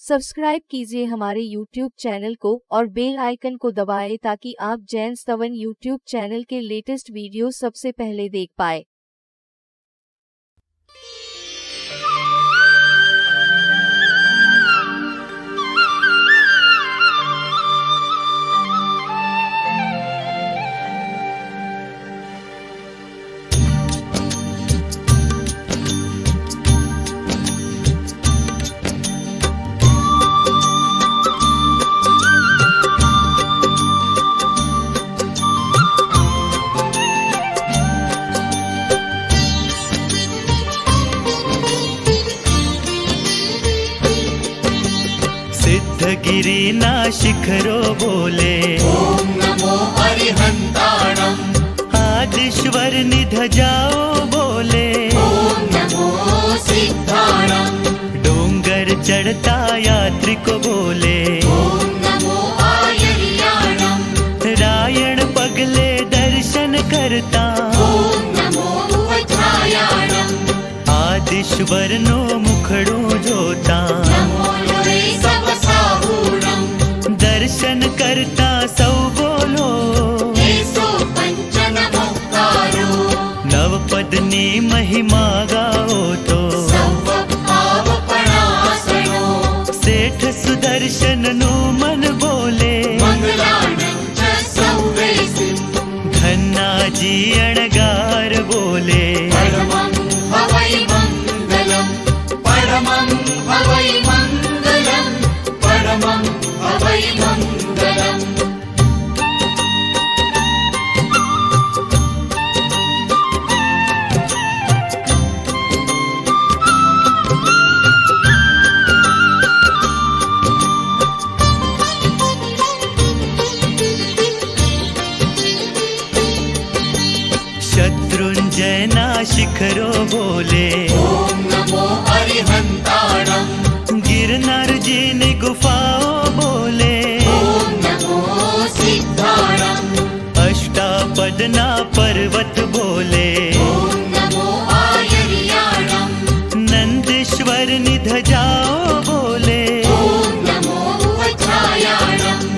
Subscribe कीजिए हमारे YouTube channel को और बेल आइकन को दबाएं ताकि आप जैन स्तवन YouTube चैनल के लेटेस्ट वीडियो सबसे पहले देख पाए। सिद्धगिरिना शिखरो बोले ओम नमो अरिहंताणम्। आदिश्वर निधजाओ बोले ओम नमो सिद्धाणम्। डोंगर चढ़ता यात्री को बोले ओम नमो आयर्याणम्। रायण पगले दर्शन करता ओम नमो वज्रायाणम्। आदिश्वर नो मुखड़ो जोता नमो रे सवसाहूणम्। दर्शन करता सौ बोलो एसो पंचनमोक्तारो। नवपदनी महिमा गाओ तो सर्वपावपणासनो। सेठ सुदर्शन नु मन बोले मंगलाणं च सौवेसिं। धन्ना जी अणगार बोले परमं हवै मंगलम्। परमं हवै मंगलम्। परमं हवै मंगलम्। शत्रुंजयना शिखरो बोले ओम नमो अरिहंताणम्। गिरनार जी ने गुफाओ बोले ओम नमो सिद्धाणम्। अष्टापदना पर्वत बोले ओम नमो आयर्याणम्। नंदेश्वर निधजाओ बोले ओम नमो वज्रायाणम्।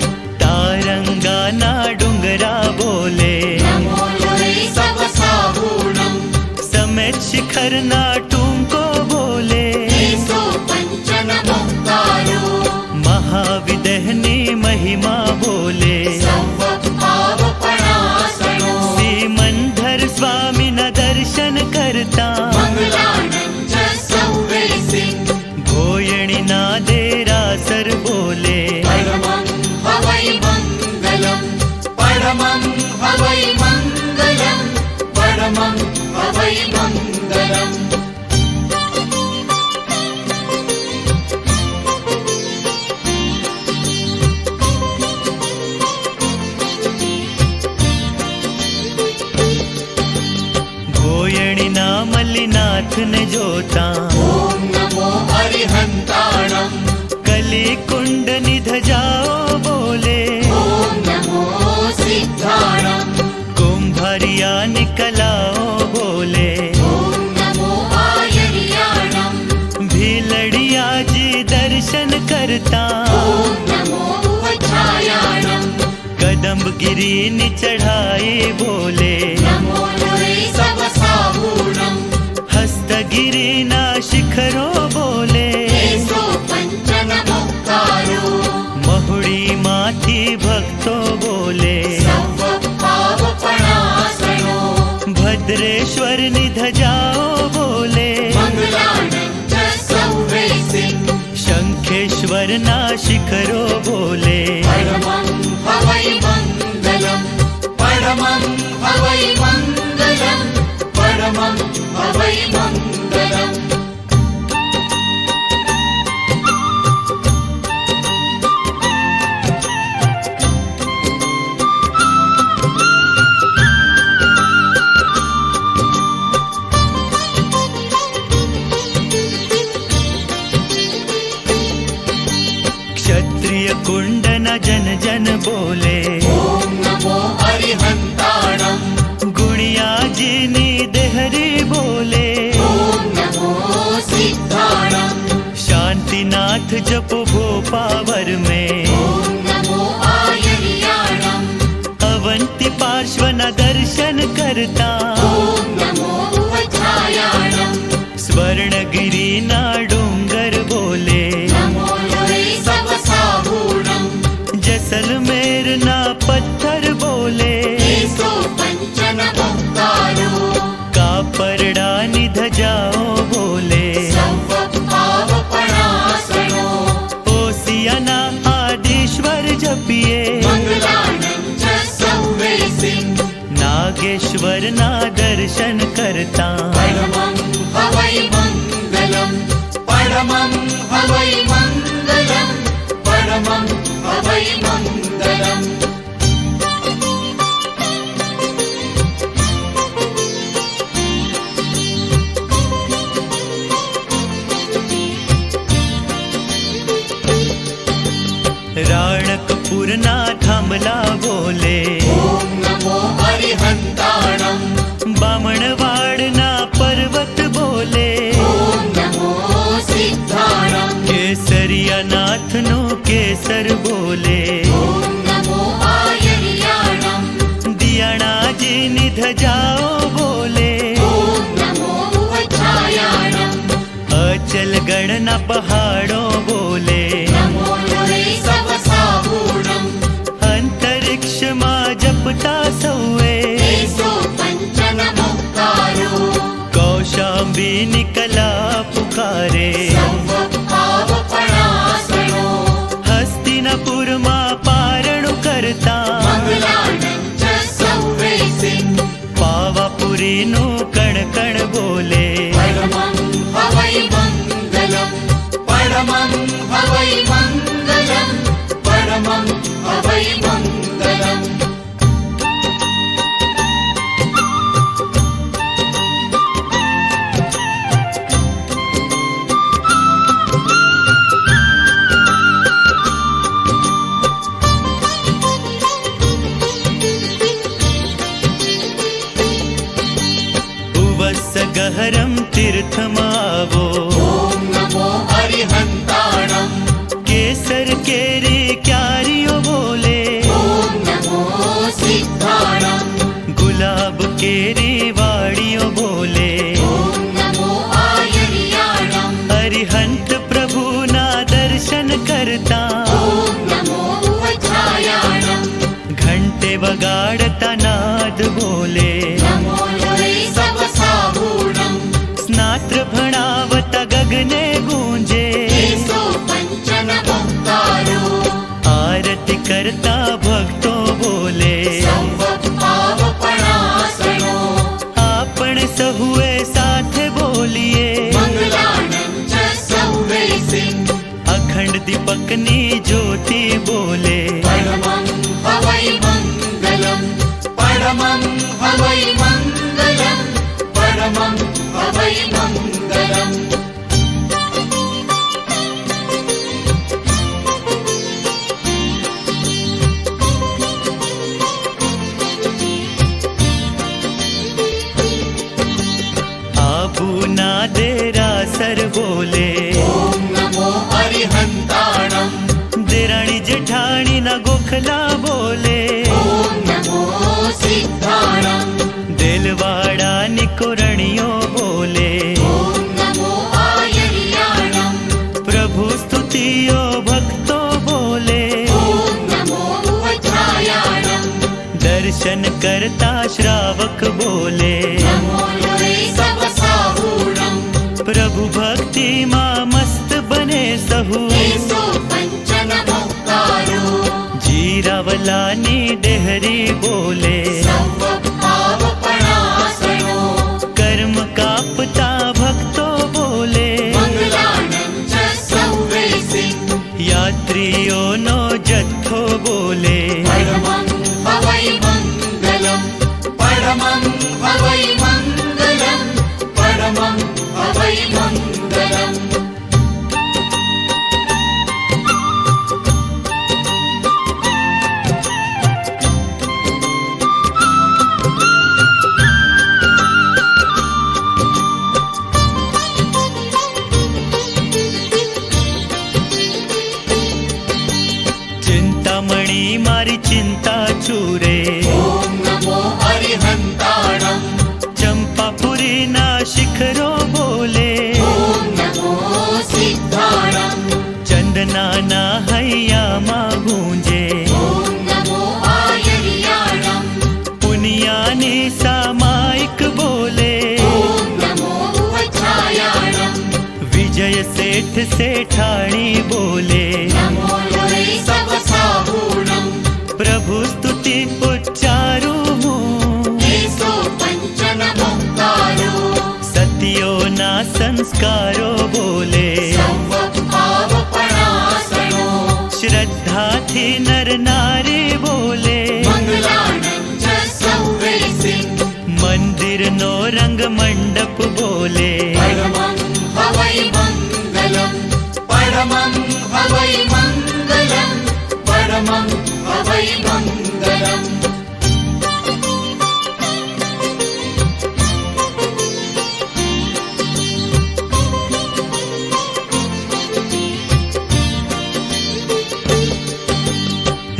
तारंगाना डुंगरा बोले नमो रे सवसाहूणम्। समेत शिखरना टूंको बोले एसो पंचनमोक्तारो। महाविदहनी महिमा बोले सर्वपावपणासनो। सीमंधर स्वामी न दर्शन करता मंगलाणं च सौवेसिं। भोयणी ना देरासर बोले परमं हवै मंगलम्। परमं हवै मंगलम्। परमं हवै मंगलम्। भोयणी ना मल्लिनाथ ने जोता ओम नमो अरिहंताणम्। कली कुंड निधजाओ बोले ओम नमो सिद्धाणम्। कुंभरिया निकलाओ बोले ओम नमो आयर्याणम्। भीलड़िया जी दर्शन करता ओम नमो वज्रायाणम्। कदम्ब गिरी नि चढ़ाए बोले नमो रे सवसाहूणम्। हस्तगिरी ना शिखरो बोले एसो पंचनमोक्तारो। महुड़ी माथी भक्तो बोले सर्वपावपणासनो। भद्रेश्वर निधजाओ बोले मंगलाणं च सौवेसिं। शंखेश्वर ना शिखरो बोले परमं हवै मंगलम्। परमं हवै मंगलम्। परमं हवै मंगलम्। क्षत्रिय कुंड न जन जन बोले ओम नमो अरिहंताणम्। गुणिया जी नी देहरी बोले ओम नमो सिद्धाणम्। शांति आदिनाथ जपो भो पावर में ॐ नमो आयर्याणम् अवंती पार्श्वना दर्शन करता ॐ नमो उवधायाणम् स्वर्णगिरीना डोंगर बोले नमो रे सवसाहूणम् जैसलमेरना पत्थर बोले एसो पञ्चनमुक्तारो कापरडा निधजाओ बोले सर्वपावपणासनो ओसियाना आदिश्वर जपिए मङ्गलानं च सौवेसिं नागेश्वर ना दर्शन करता परमं हवै मङ्गलं परमं हवै मङ्गलं परमं हवै मङ्गलम् राणकपुरना थांबला बोले ॐ नमो अरिहन्ताणम् बामणवाड़ना पर्वत बोले ॐ नमो सिद्धाणम् केसरिया नाथ नो केसर बोले ॐ नमो आयर्याणम् दियाणा जी निध जाओ बोले ॐ नमो उवधायाणम् अचल गणना पहाड़ों बोले नमो रे सवसाहूणम् अंतरिक्ष मा जपता सौए एसो पञ्चनमुक्तारो कौशाम्बी निकला पुकारे सर्वपावपणासनो हस्तिनापुर मा पारणु करता मङ्गलानं च सौवेसिं पावापुरी नु कण कण बोले परमं हवै मङ्गलं परमं हवै मङ्गलं परमं हवै मङ्गलम् उवस गहरम तीर्थमावो ॐ नमो अरिहन्ताणम् केसर केरी क्यारियो बोले ॐ नमो सिद्धाणम् गुलाब केरी वाड़ियो बोले ॐ नमो आयर्याणम् अरिहंत प्रभु ना दर्शन करता ॐ नमो उवधायाणम् घंटे वगाड़ता नाद बोले नमो रे सवसाहूणम् स्नात्र भणावता गगने गूंजे एसो पञ्चनमुक्तारो आरती करता भक्तों बोले सर्वपावपणासनो आपण सहुए साथ बोलिए मङ्गलानं च सौवेसिं अखंड दीपकनी ज्योति बोले परमं हवै मङ्गलं परमं हवै मङ्गलं परमं हवै मङ्गलम् आबू ना देरा सर बोले ॐ नमो अरिहन्ताणम् देराणी जेठाणी ना गोखला बोले ॐ नमो सिद्धाणम् दिलवाड़ा निकोरणियों बोले ॐ नमो आयर्याणम् प्रभु स्तुतियो भक्तों बोले ॐ नमो उवधायाणम् दर्शन करता श्रावक बोले नमो रे सवसाहूणम् प्रभु भक्ति माँ मस्त बने सहु एसो पञ्चनमुक्तारो जीरावलानी डेहरी बोले सर्वपावपणासनो कर्म कापता भक्तों बोले मङ्गलानं च सौवेसिं यात्रियों नो जत्थो बोले परमं हवै मङ्गलं परमं हवै मङ्गलं परमं हवै मङ्गलम् चिंतामणि मारी चिंता चूरे। ॐ नमो अरिहन्ताणम् चंपापुरी ना शिखरो बोले। ॐ नमो सिद्धाणम् चंदना ना हैया मा गूंजे। ॐ नमो आयर्याणम् पुनियाने सामायिक बोले। ॐ नमो वज्रायाणम् विजय सेठ सेठाणी बोले। नमो लोरे सवसाहूणम् प्रभु स्तुति उच्चारू हूँ। एसो पञ्चनमोक्तारो सत्यो ना संस्कारो बोले। सर्वभावपणासनो श्रद्धा थी नर नारी बोले। मङ्गलानं च सौरेसिन् मंदिर नो रंग मंडप बोले। परमं हवै मङ्गलम् परमं हवै मङ्गलम् परमं हवै मङ्गलम्।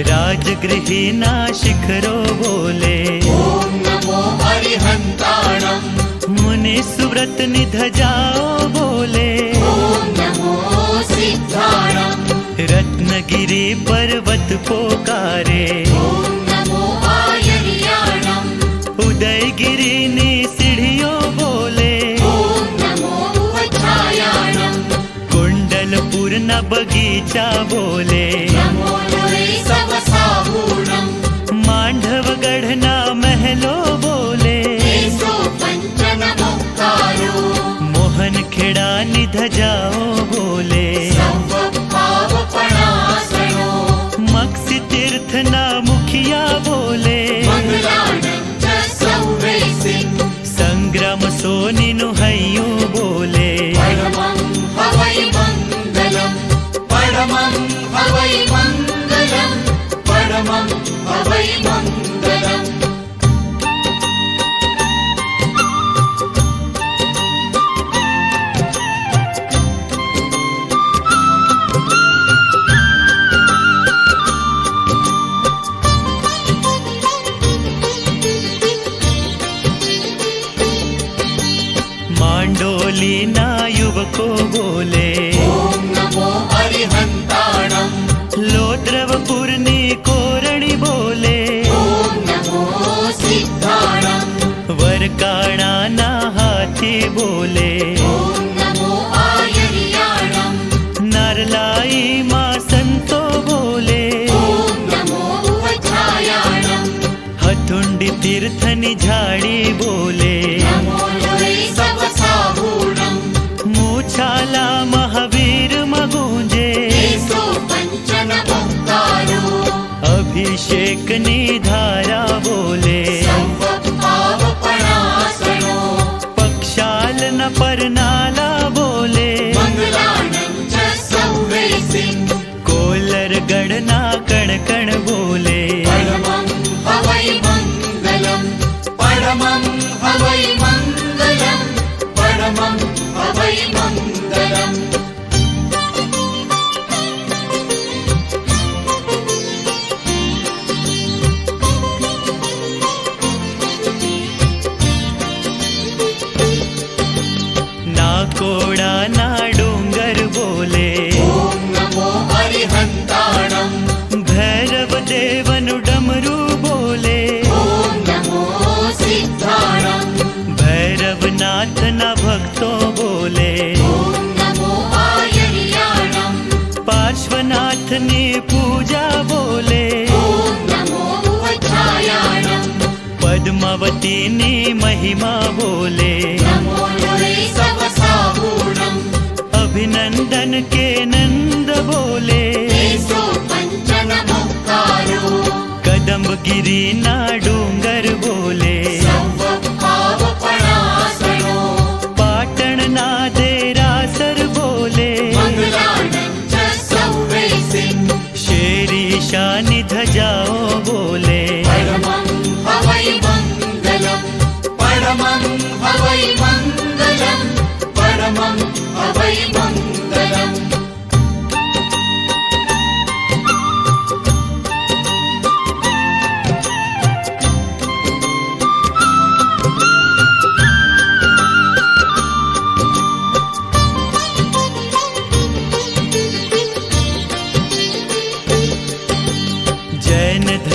राजगृही ना शिखरो बोले। ॐ नमो अरिहन्ताणम् मुनि सुव्रत निध जाओ बोले। ॐ नमो सिद्धाणम् रत्नगिरी पर्वत पोकारे। ॐ नमो आयर्याणम् उदयगिरी ने सीढ़ियों बोले। ॐ नमो वज्रायाणम् कुंडलपुर न बगीचा बोले। नमो लोरे सवसाहूणम् मांडवगढ़ ना महलो बोले। एसो पञ्चनमोक्तारो मोहन खेड़ा निध जाओ बोले। सर्वभावपणासनो मक्सी तीर्थ ना मुखिया बोले। मङ्गलानं च सौरेसिन् संग्राम सोनी नु हय्यू बोले। परमं हवै मङ्गलम् परमं हवै मङ्गलम् परमं हवै मङ्गलम्। मांडोली ना युवको बोले। ॐ नमो अरिहन्ताणम् लोद्रवपुर नी कोरणी बोले। ॐ नमो सिद्धाणम् वरकाणा ना हाथी बोले। ॐ नमो आयर्याणम् नरलाई मा संतो बोले। ॐ नमो वज्रायाणम् हथुंडी तीर्थनी झाड़ी बोले। नमो लोरे सवसाहूणम् मूछाला महावीर मगूंजे। एसो पञ्चनमोक्तारो अभिषेक नी धारा बोले। सर्वभावपणासनो पक्षाल न परनाला बोले। मङ्गलानं च सौरेसिन् कोलरगढ़ ना कण कण बोले। परमं हवै मङ्गलम् परमं हवै मङ्गलम् परमं हवै मङ्गलम्। कोड़ा ना डूंगर बोले। ओम नमो अरिहंताणम। भैरव देवन डमरू बोले। ओम नमो सिद्धाणम। भैरवनाथ न भक्तों बोले। ओम नमो आयर्याणम। पार्श्वनाथ ने पूजा बोले। ओम नमो वज्रायाणम। पद्मावती ने महिमा बोले। नमो लोरे सवसाहूणम। अभिनंदन के नंद बोले। एसो पंचनमोक्तारो। कदम्ब गिरी ना डूंगर बोले। सर्वभावपणासनो। पाटण ना देरासर बोले। मंगलानं च सौरेसिन्। शेरी शानि ध्वजाओ बोले। परमं हवै मङ्गलम्। परमं हवै मङ्गलम्। परमं हवै मङ्गलम्।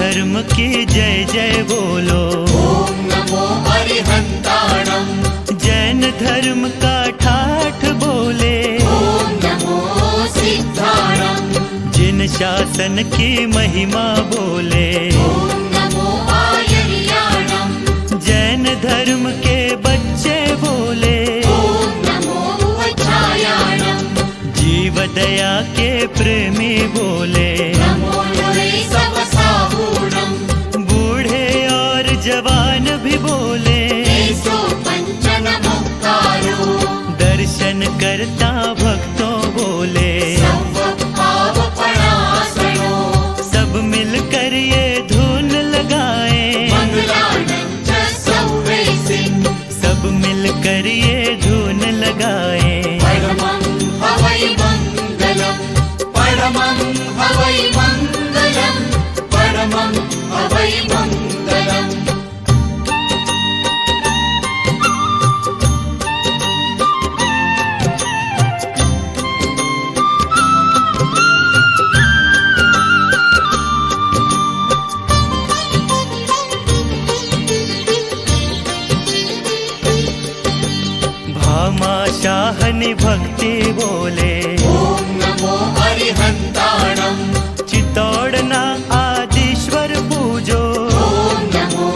धर्म की जय जय बोलो। ॐ नमो अरिहन्ताणम्। जैन धर्म का ठाठ बोले। ॐ नमो सिद्धाणम्। जिन शासन की महिमा बोले। ॐ नमो आयर्याणम्। जैन धर्म के बच्चे बोले। ॐ नमो वज्रायाणम्। जीव दया के प्रेमी बोले। नमो नुरे सवसाहूणम्। बूढ़े और जवान भी बोले। एसो पञ्चनमुक्तारो। दर्शन करता भक्तों बोले। सर्वपावपणासनो। सब मिलकर ये धुन लगाए। मङ्गलानं च सौवेसिन्। सब मिलकर ये धुन लगाए। परमं हवै मङ्गलम्। परमं हवै मङ्गलम्। परमं हवै मङ्गलम्। भामाशाहनि भक्ति बोले। ॐ नमो अरिहन्ताणम्। चित्तौड़ना आदिश्वर पूजो। ॐ नमो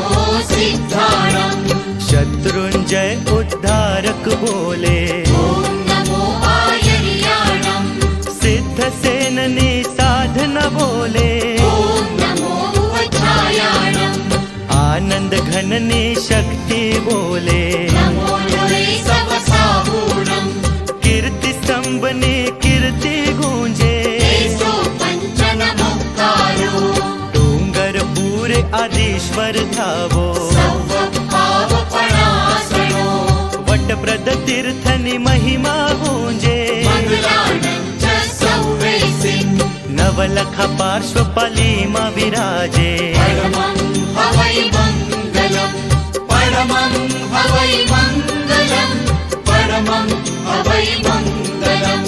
सिद्धाणम्। शत्रुंजय उद्धारक बोले। ॐ नमो आयर्याणम्। सिद्ध सेननी साधना बोले। ॐ नमो वज्रायाणम्। आनंद घननी शक्ति बोले। नमो नुरे सवसाहूणम्। कीर्ति स्तंभनी कीर्ति गूंजे। एसो पञ्चनमुक्तारो। डोंगर पूरे आदिश्वर धावो। सर्वपावपणासनो। वटप्रद तीर्थनि महिमा गूंजे। मङ्गलानं च सौवेसिन्। नवलखा पार्श्व पलीमा विराजे। परमं हवै मङ्गलम्। परमं हवै मङ्गलम्। परमं हवै मङ्गलम्।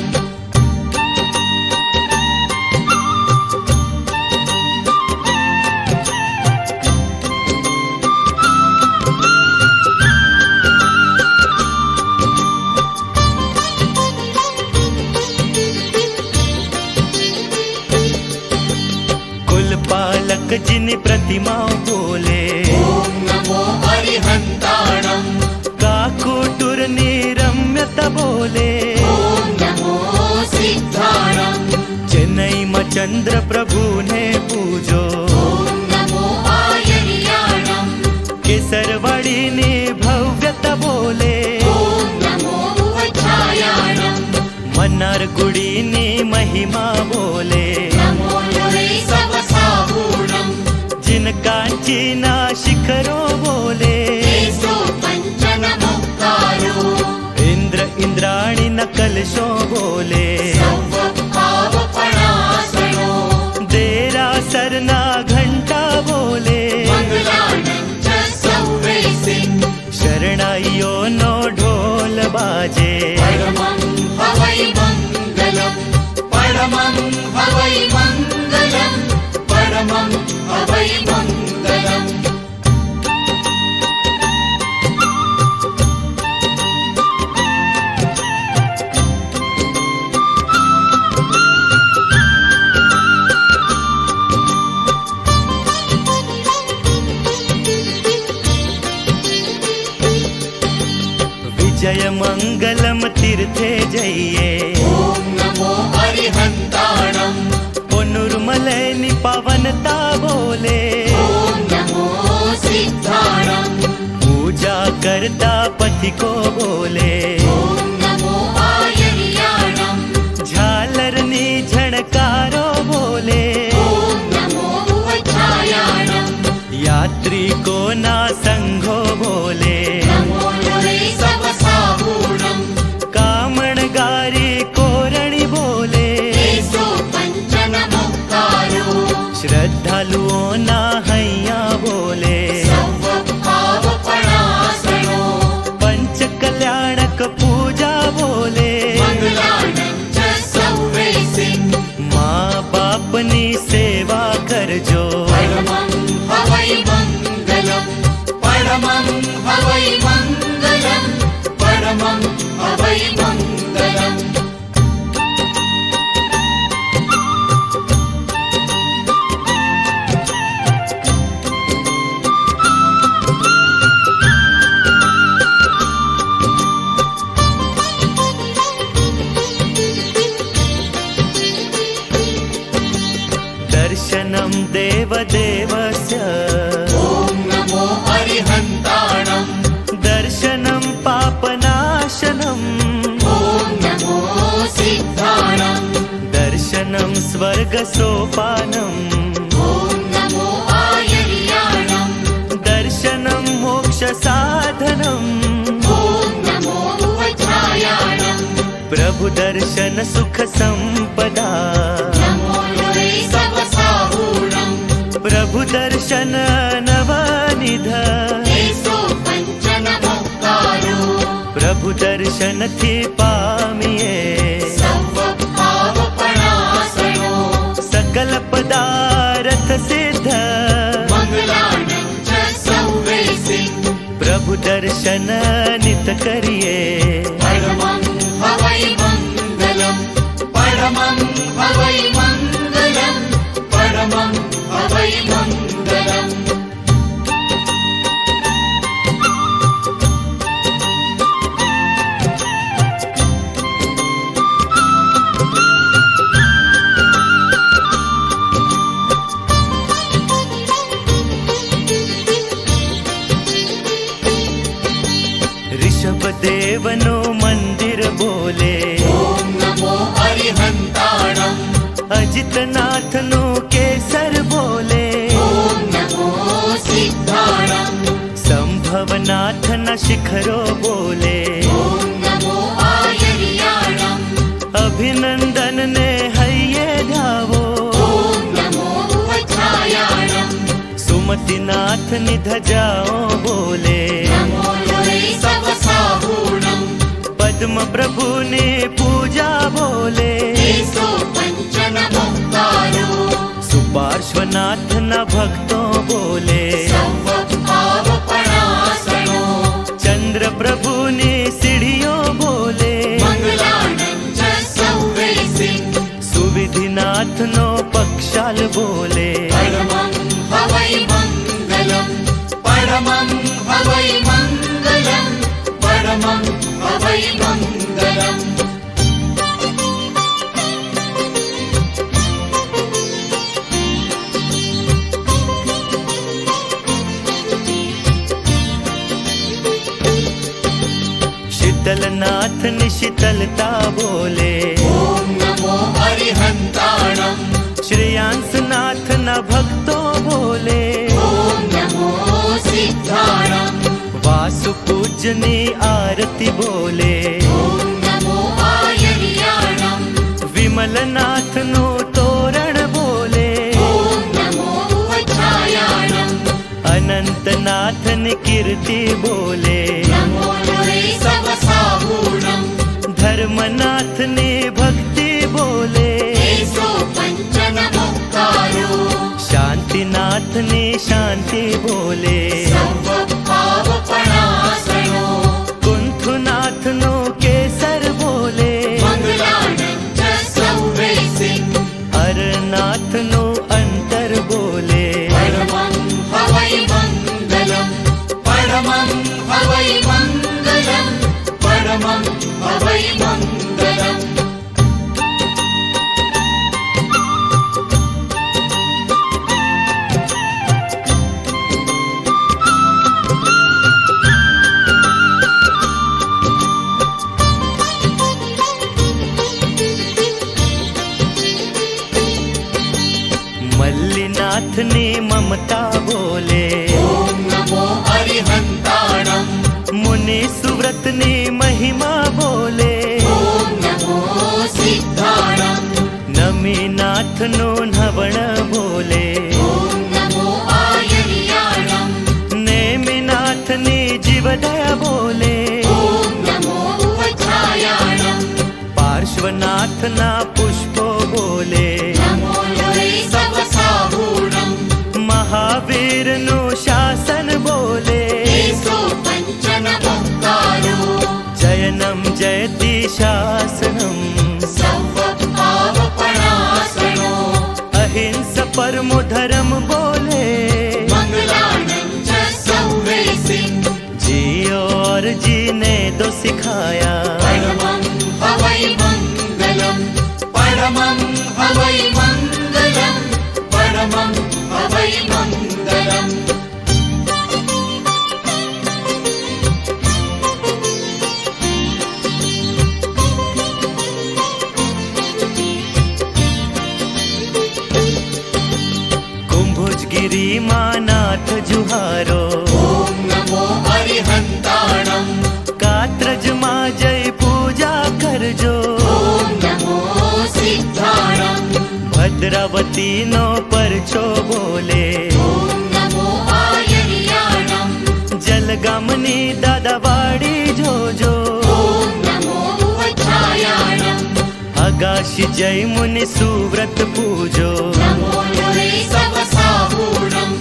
कुलपालक जिन प्रतिमा बोले। ॐ नमो अरिहन्ताणम्। काकुटुर निरम्यता बोले। ॐ नमो सिद्धाणम्। चेन्नई में चंद्र प्रभु ने पूजो। ॐ नमो आयर्याणम्। केसरवाड़ी ने भव्यता बोले। ॐ नमो वज्रायाणम्। मन्नारगुड़ी ने महिमा बोले। नमो नुरे सवसाहूणम्। जिन कांचीना शिखरों बोले। एसो पञ्चनमुक्तारो। इंद्र इंद्राणी न कलशों बोले। सर्वपावपणासनो। देरा सरना घंटा बोले। मङ्गलानं च सौवेसिन्। शरणाइयों नो ढोल बाजे। परमं हवै मङ्गलम्। परमं हवै मङ्गलम्। परमं हवै मङ्गलम्। विजय मंगलम तीर्थे जइये। ॐ नमो अरिहन्ताणम्। पुनुर्मलैनि पावनता बोले। ॐ नमो सिद्धाणम्। पूजा करता पथि को बोले। ॐ नमो आयर्याणम्। झालरनी झणकारो बोले। ॐ नमो वज्रायाणम्। यात्री को ना संघो बोले। नमो नुरे सवसाहूणम्। कामणगारी कोरणी बोले। एसो पञ्चनमुक्तारो। श्रद्धालुओं ना हैया बोले। सर्वपावपणासनो। पंच कल्याणक पूजा दर्शनं देवदेवस्य ॐ नमो अरिहन्ताणं दर्शनं पापनाशनम् ॐ नमो सिद्धाणं दर्शनं स्वर्गसोपानम् ॐ नमो आयर्याणं दर्शनं मोक्षसाधनम् ॐ नमो उवध्यायाणं प्रभु दर्शन सुख संपदा नमो रे सवसाहूणं प्रभु दर्शन नवनिध एसो पञ्चनमुक्तारो प्रभु दर्शन थी पामिये सर्वभावपणासनो सकल पदार्थ सिद्ध मङ्गलानं च सौवेसिं प्रभु दर्शन नित करिए परमं हवै मङ्गलं परमं हवै मङ्गलं परमं हवै मङ्गलम् ऋषभ देवनो मंदिर बोले ॐ नमो अरिहन्ताणं अजितनाथ नो केसर बोले ॐ नमो सिद्धाणं संभवनाथ न शिखरो बोले ॐ नमो आयर्याणं अभिनंदन ने हये ध्यावो ॐ नमो उवध्यायाणं सुमतिनाथ निध जाओ बोले नमो रे सवसाहूणं पद्म प्रभु ने पूजा बोले एसो पञ्चनमुक्तारो सुपार्श्वनाथ न भक्तों बोले सर्वभावपणासनो चंद्र प्रभु ने सीढ़ियों बोले मङ्गलानं च सौवेसिं सुविधिनाथ नो पक्षाल बोले परमं हवै मङ्गलं परमं हवै मङ्गलं परमं हवै मङ्गलम् शीतलनाथ ने शीतलता बोले ॐ नमो अरिहन्ताणं श्रेयांसनाथ न भक्तों बोले ॐ नमो सिद्धाणं वासु पूजनी आरती बोले ॐ नमो आयर्याणं विमलनाथ नो तोरण बोले ॐ नमो उवध्यायाणं अनंतनाथ ने कीर्ति बोले नमो रे सवसाहूणं धर्मनाथ ने भक्ति बोले एसो पञ्चनमुक्तारो शांतिनाथ ने शांति बोले सर्वभावपणासनो कुंथुनाथ नो केसर बोले मङ्गलानं च सौवेसिं अरनाथ नो अंतर बोले परमं हवै मङ्गलं परमं हवै मङ्गलं परमं हवै मङ्गलम् मल्लिनाथ ने ममता बोले ॐ नमो अरिहन्ताणं मुनि सुव्रत ने महिमा बोले ॐ नमो सिद्धाणं नमीनाथ नो नवण बोले ॐ नमो आयर्याणं नेमिनाथ ने जीवदय बोले ॐ नमो उवध्यायाणं पार्श्वनाथ ना पुष्पो बोले नमो रे सवसाहूणं महावीर नो शासन बोले एसो पञ्चनमुक्तारो जयनं जयति शासनम् सर्वभावपणासनो अहिंस परमो धर्म बोले मङ्गलानं च सौवेसिं जियो और जीने दो सिखाया परमं हवै मङ्गलं परमं हवै मङ्गलं परमं हवै मङ्गलम् कुम्भुजगिरि मानाथ जुहारो ॐ नमो अरिहन्ताणम् कात्रज मा जय पूजा करजो ॐ नमो सिद्धाणम् भद्रावती नो परचो बोले ॐ नमो आयर्याणम् जलगामनी दादावाड़ी जोजो ॐ नमो वज्रायाणम् अगाशी जय मुनि सुव्रत पूजो नमो नुरे सवसाहूणम्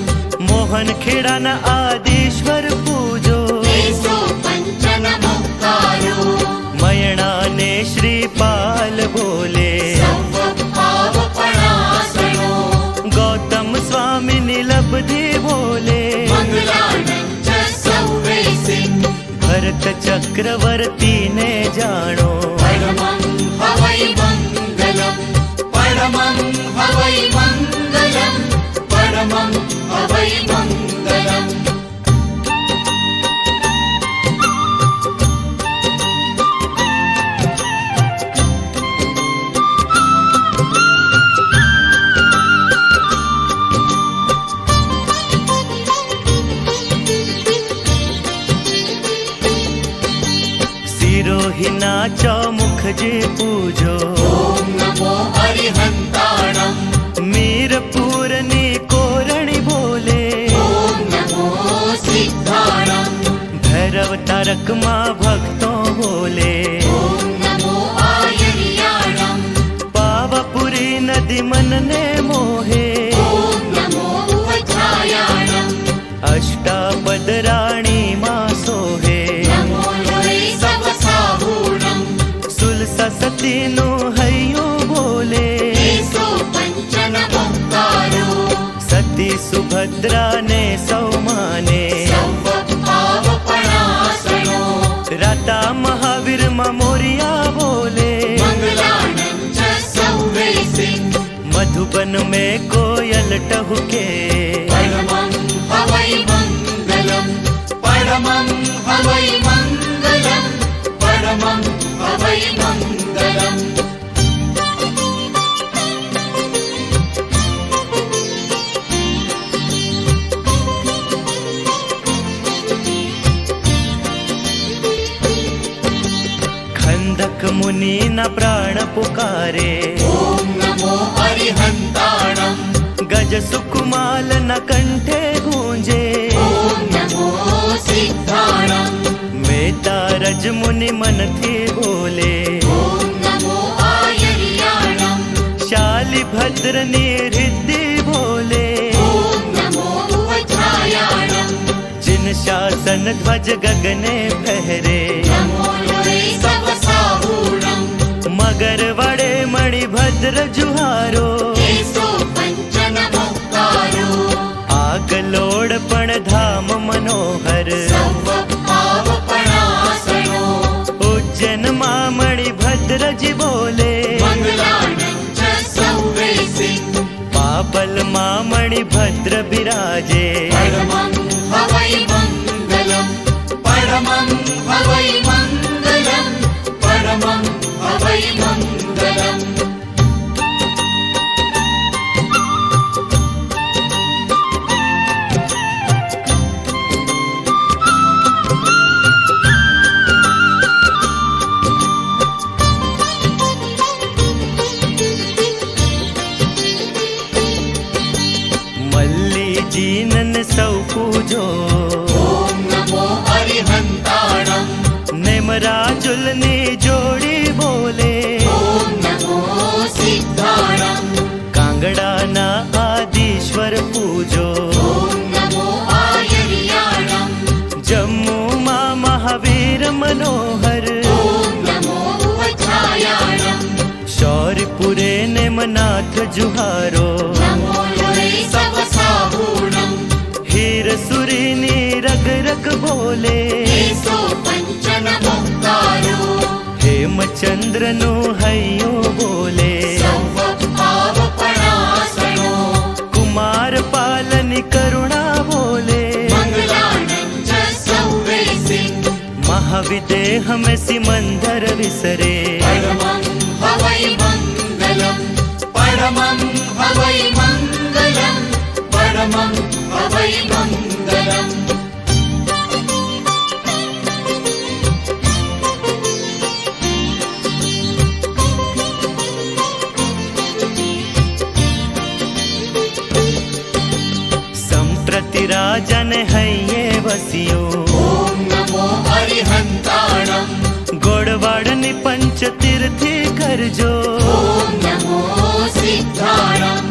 मोहन खेड़ान आदिश्वर पूजो तेसो पञ्चनमुक्तारो मयणा ने श्रीपाल बोले सर्वपावपणासनो गौतम स्वामी निलब्धि बोले मङ्गलानं च सौवेसिन् भरत चक्रवर्ती ने जानो परमं हवै मङ्गलम् परमं हवै मङ्गलम् परमं हवै मङ्गलम् सिरोहिना चौमुख जी पूजो ॐ नमो अरिहन्ताणम् मीरपुरनी कोरणी बोले ॐ नमो सिद्धाणम् भैरव तारक माँ भक्तों बोले ॐ नमो आयर्याणम् पावापुरी नदी मन ने मोहे ॐ नमो वज्रायाणम् अष्टापद राणी माँ सोहे नमो नुरे सवसाहूणम् सुलसा सती नो हयो बोले तेसो पञ्चनमुक्तारो सती सुभद्रा ने सौमाने सर्वपावपणासनो राता महावीर मोरिया बोले मङ्गलानं च सौवेसिन् मधुबन में कोयल टहुके परमं हवै मङ्गलम् परमं हवै मङ्गलम् परमं हवै मङ्गलम् खंदक मुनि न प्राण पुकारे ॐ नमो अरिहन्ताणम् गज सुकुमाल न कंठे गूंजे ॐ नमो सिद्धाणम् मेता रज मुनि मन थे बोले ॐ नमो आयर्याणम् शाली भद्र निहृदि बोले ॐ नमो वज्रायाणम् जिन शासन ध्वज गगने फहरे नमो नुरे सवसाहूणम् मगर वड़े मणि भद्र जुहारो तेसो पञ्चनमुक्तारो आगलोड़ पण धाम मनोहर सर्वपावपणासनो उज्जैन मामणि भद्र जी बोले मङ्गलानं च सौवेसिन् पापल मामणि भद्र विराजे परमं हवै मङ्गलम् परमं हवै मङ्गलम् परमं हवै मङ्गलम् मल्ली जीनन सौ पूजो ॐ नमो अरिहन्ताणम् नेमराजुल ने जोड़ी बोले ॐ नमो सिद्धाणम् कांगड़ा ना आदिश्वर पूजो ॐ नमो आयर्याणम् जम्मू मा महावीर मनोहर ॐ नमो वज्रायाणम् शौर्यपुरे नेमनाथ जुहारो नमो नुरे सवसाहूणम् हीर सुरीनी रग रग बोले तेसो पञ्चनमुक्तारो हेमचंद्र नु हयो बोले सर्वपावपणासनो देह में सिमंदर विसरे परमं हवै मङ्गलम् परमं हवै मङ्गलम् परमं हवै मङ्गलम् संप्रति राजन है ये वसियो ॐ नमो हरिहन्ताणम् गोड़वाड़नी पंच तीर्थी करजो ॐ नमो सिद्धाणम्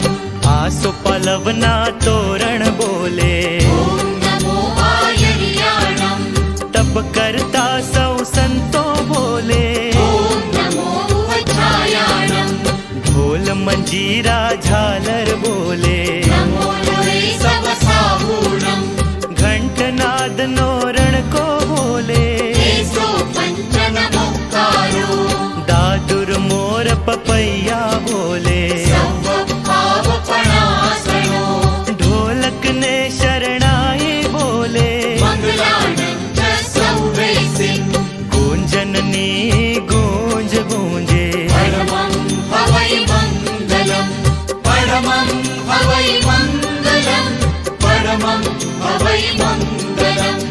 आसो पलवना तोरण बोले ॐ नमो आयर्याणम् तब करता सौ संतो बोले ॐ नमो उपछायाणम् ढोल मंजीरा झालर बोले नमो लोरे सवसाहूणम् घंटनाद नोरण को बोले एसो पञ्चनमुक्तारो दादुर मोर पपैया बोले सर्वभावपणासनो ढोलक ने शरणाई बोले मङ्गलाणं च सौवेसिं गूंजननी गूंज गूंजे परमं हवै मङ्गलम् परमं हवै मङ्गलम् परमं हवै मङ्गलम्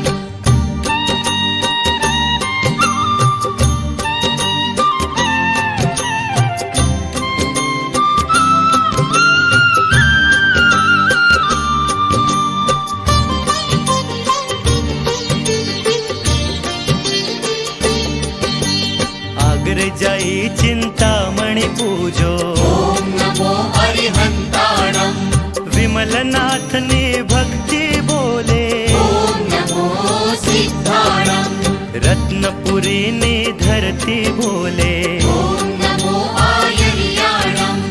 आग्र जाई चिंतामणि पूजो ॐ नमो हरिहन्ताणम् विमलनाथ ने भक्ति बोले ॐ नमो सिद्धाणम् रत्नपुरी ने धरती बोले ॐ नमो आयर्याणम्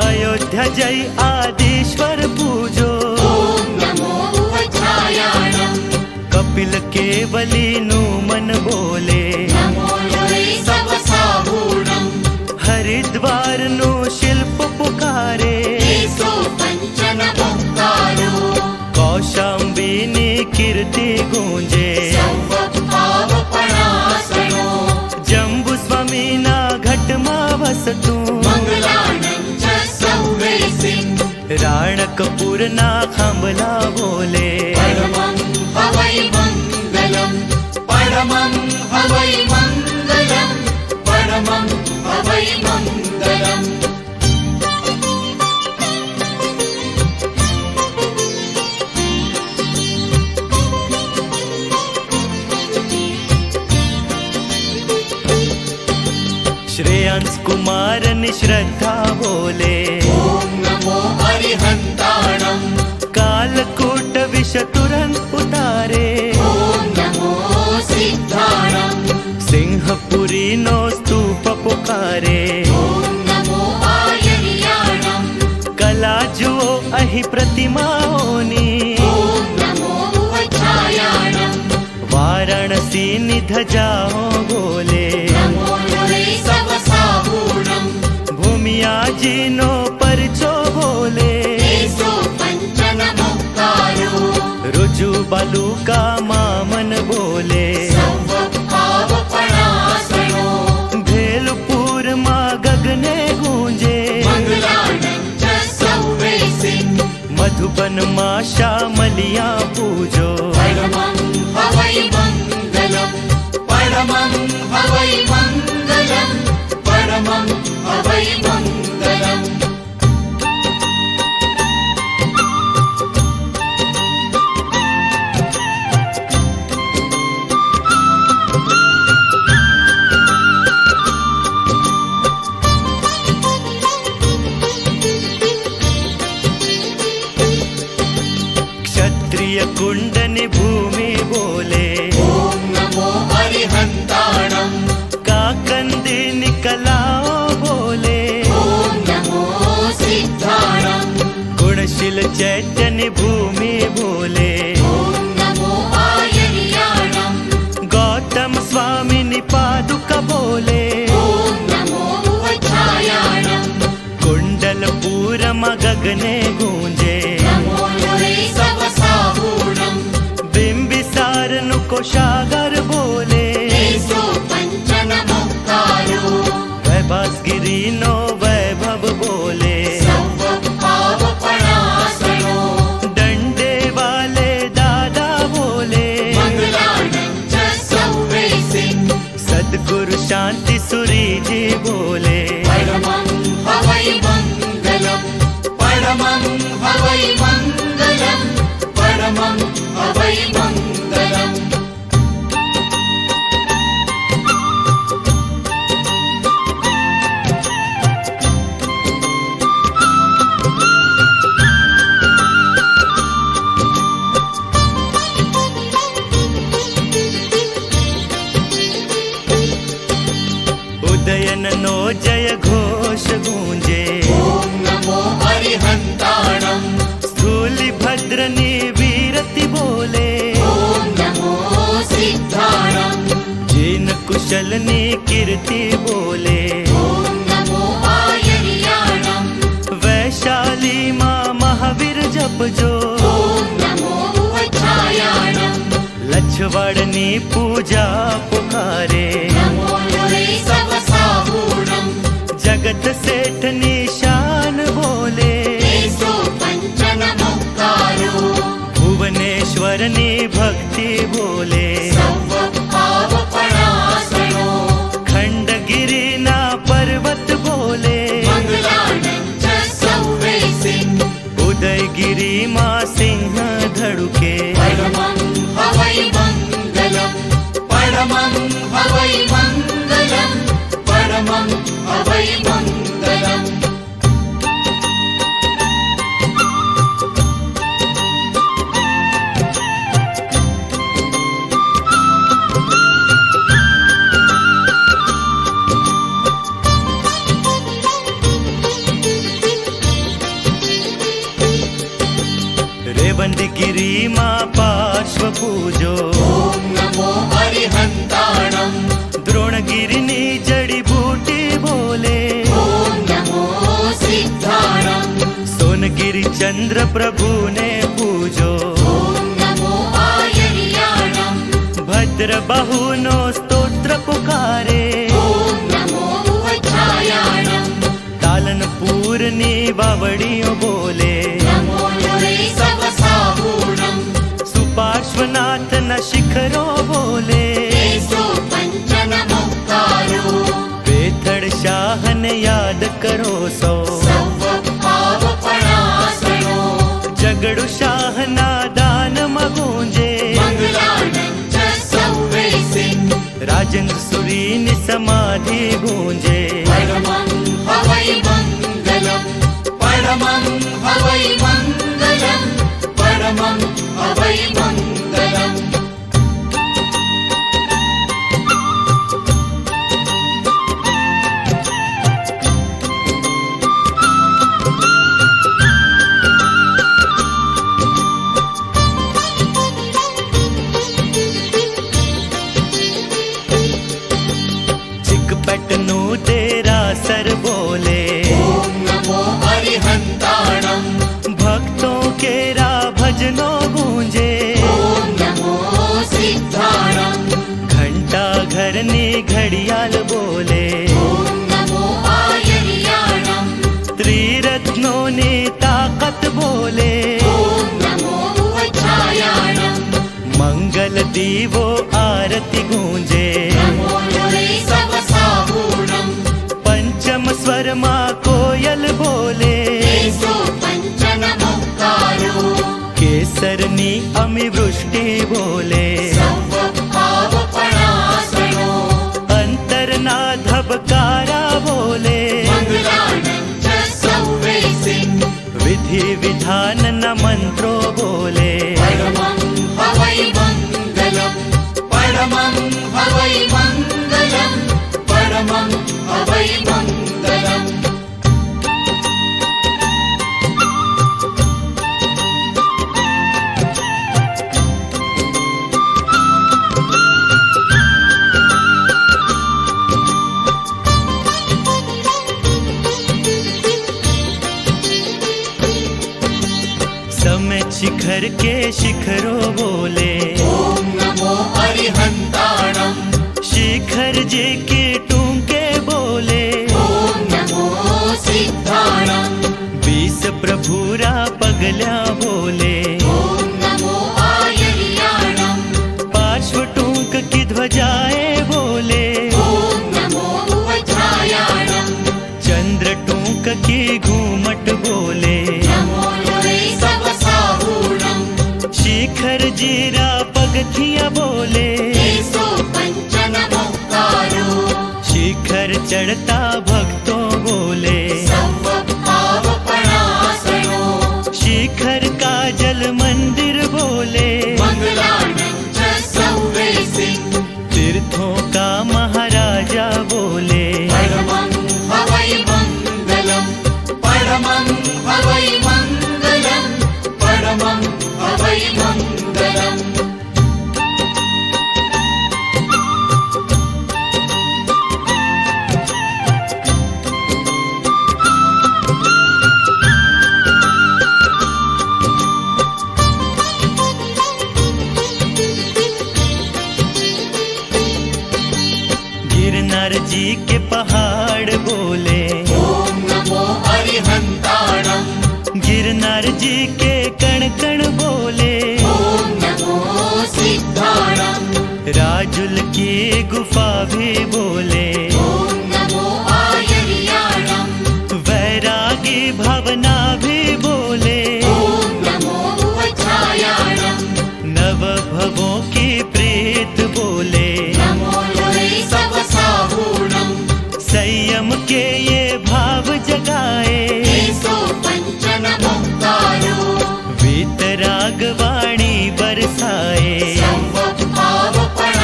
अयोध्या जय आदिश्वर पूजो ॐ नमो उपछायाणम् कपिल केवली नु मन बोले नमो लोरे सवसाहूणम् हरिद्वार नु शिल्प पुकारे एसो पञ्चनमुक्तारो कौशाम्बिनी कीर्ति गूंजे सर्वभावपणासनो जम्बू स्वामी ना घट मा वसतू मङ्गलाणं च सौवेसिं राणकपुर ना खांबला बोले परमं हवै मङ्गलम् परमं हवै मङ्गलम् परमं हवै मङ्गलम् श्रेयांश कुमार निश्रद्धा बोले ॐ नमो हरिहन्ताणम् कालकूट विष तुरंत उतारे ॐ नमो सिद्धाणम् सिंहपुरी नो स्तूप पुकारे ॐ नमो आयर्याणम् कला जुओ अहि प्रतिमाओनी ॐ नमो उपछायाणम् वाराणसी निध जाओ बोले नमो लोरे सवसाहूणम् भूमिया जी नो परचो बोले एसो पञ्चनमुक्तारो रुजु बालू का मामन बोले सर्वभावपणासनो भेलपुर मा गगने गूंजे मङ्गलाणं च सौवेसिं मधुबन मा श्यामलिया पूजो परमं हवै मङ्गलम् परमं हवै मङ्गलम् परमं हवै मङ्गलम् क्षत्रिय कुंडनी भूमि बोले ॐ नमो हरिहन्ताणम् काकंदी निकलाओ बोले ॐ नमो सिद्धाणम् गुणशील चैतन्य भूमि बोले ॐ नमो आयर्याणम् गौतम स्वामी निपादुका बोले ॐ नमो उपछायाणम् कुंडलपुर मा गगने गूंजे नमो लोरे सवसाहूणम् बिंबिसार नु कोशागर बोले तेषु पञ्चनमुक्तारो वैभासगिरी नो वैभव बोले सर्वपावपणासनो डंडे वाले दादा बोले मङ्गलानं च सौवेसिं सद्गुरु शांति सुरी जी बोले परमं हवै मङ्गलम् परमं हवै मङ्गलम् परमं हवै मङ्गलम् उदयन नो जय घोष गूंजे ॐ नमो हरिहन्ताणम् स्थूलि भद्रनी वीरति बोले ॐ नमो सिद्धाणम् जिन कुशलनी कीर्ति बोले ॐ नमो आयर्याणम् वैशाली माँ महावीर जप जो ॐ नमो उपछायाणम् लछवाड़नी पूजा पुकारे नमो नुरे सवसाहूणम् जगत सेठ निशान बोले तेषु पञ्चनमुक्तारो भुवनेश्वरनी भक्ति बोले सर्वपावपणासनो खंडगिरी ना पर्वत बोले मङ्गलानं च सौवेसिं उदयगिरी माँ सिंह धड़ुके परमं हवै मङ्गलम् परमं हवै मङ्गलम् परमं हवै मङ्गलम् रेवंदगिरी माँ पार्श्व पूजो ॐ नमो हरिहन्ताणम् द्रोणगिरिनी जड़ी बूटी बोले ॐ नमो सिद्धाणम् सोनगिरी चंद्र प्रभु ने पूजो ॐ नमो आयर्याणम् भद्र बहुनो स्तोत्र पुकारे ॐ नमो उपछायाणम् तालन पूरनी बावड़ियों बोले नमो नुरे सवसाहूणम् सुपार्श्वनाथ न शिखरो बोले तेषु पञ्चनमुक्तारो बेथड़ शाहन याद करो सो सर्वपावपणासनो जगड़ु शाहना दान मगूंजे मङ्गलानं च सौवेसिं राजेंद्र सुरी नि समाधि गूंजे परमं हवै मङ्गलम् परमं हवै मङ्गलम् परमं हवै मङ्गलम् चिकपटनू तेरा सर बोले ॐ नमो हरिहन्ताणम् भक्तों के रा भजनो गूंजे ॐ नमो सिद्धाणम् घंटा घरनी घड़ियाल बोले ॐ नमो आयर्याणम् त्रिरत्नों ने ताकत बोले ॐ नमो उपछायाणम् मंगल दीवो आरती गूंजे नमो नुरे सवसाहूणम् पंचम स्वर माँ कोयल बोले तेषु पञ्चनमुक्तारो केसरनी अमिवृष्टि बोले सर्वपावपणासनो अंतरनाधबकारा बोले मङ्गलानं च सौवेसिं विधि विधान न मंत्रो बोले परमं हवै मङ्गलम् परमं हवै मङ्गलम् परमं हवै मङ्गलम् शिखर के शिखरो बोले ॐ नमो हरिहन्ताणम् शिखर जी की टूंके बोले ॐ नमो सिद्धाणम् 20 प्रभुरा पगल्या बोले ॐ नमो आयर्याणम् पार्श्व टूंक की ध्वजाए बोले ॐ नमो वज्रायाणम् चंद्र टूंक की घूमट बोले नमो लोरे सवसाहूणम् शिखर जीरा पगथिया बोले एसो पंचनमोक्तारो शिखर चढ़ता भक्तों बोले सर्वपावपणासनो शिखर का जल मंदिर बोले मङ्गलानं च सौवेसिं तीर्थों का महाराजा बोले परमं हवै मङ्गलं परमं हवै मङ्गलं परमं हवै मङ्गलम् गिरनार जी के पहाड़ बोले ॐ नमो अरिहन्ताणम् गिरनार जी के कण कण बोले ॐ नमो सिद्धाणम् राजुल की गुफा भी बोले ॐ नमो आयर्याणम् वैरागी भावना भी बोले ॐ नमो वज्रायाणम् नव भवों की प्रीत बोले नमो लोरे सवसाहूणम् संयम के ये भाव जगाए एसो पंचनमोक्तारो वीतराग वाणी बरसाए सर्वपावपणासनो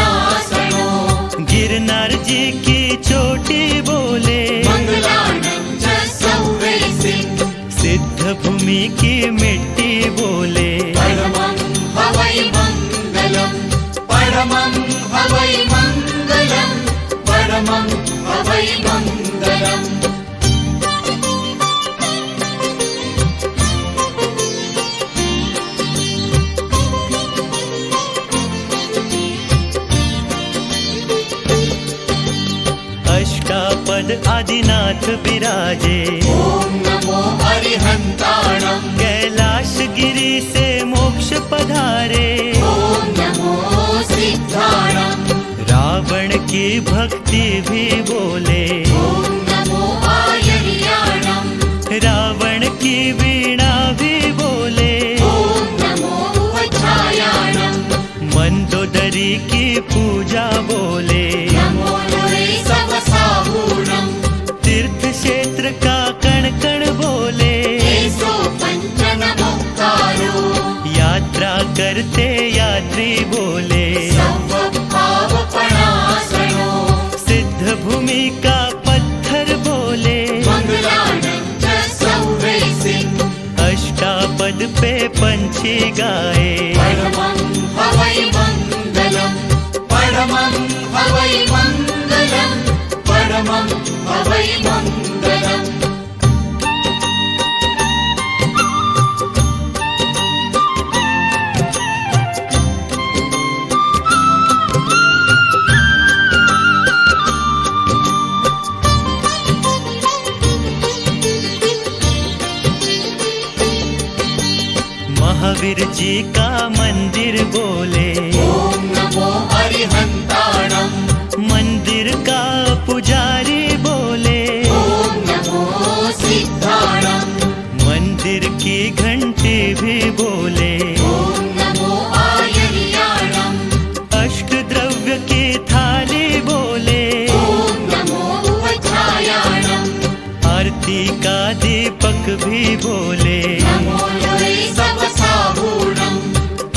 गिरनार जी की चोटी बोले मङ्गलानं च सौवेसिं सिद्ध भूमि की मिट्टी बोले परमं हवै मङ्गलं परमं हवै मङ्गलं परमं हवै मङ्गलम् अष्टापद आदिनाथ विराजे ॐ नमो अरिहन्ताणम् कैलाश गिरी से मोक्ष पधारे ॐ नमो सिद्धाणम् रावण की भक्ति भी बोले ॐ नमो आयर्याणम् रावण की वीणा भी बोले ॐ नमो वज्रायाणम् मंदोदरी की पूजा बोले नमो लोरे सवसाहूणम् तीर्थ क्षेत्र का कण कण बोले एसो पंचनमोक्तारो यात्रा करते यात्री बोले सर्वपावपणासनो सिद्ध भूमि का पत्थर बोले मङ्गलानं च सौवेसिं अष्टापद पे पंछी गाए परमं हवै मङ्गलं परमं हवै मङ्गलं परमं हवै मङ्गलम् महावीर जी का मंदिर बोले ॐ नमो अरिहन्ताणम् मंदिर का पुजारी बोले ॐ नमो सिद्धाणम् मंदिर की घंटी भी बोले ॐ नमो आयर्याणम् अष्ट द्रव्य की थाली बोले ॐ नमो वज्रायाणम् आरती का दीपक भी बोले नमो लोरे सवसाहूणम्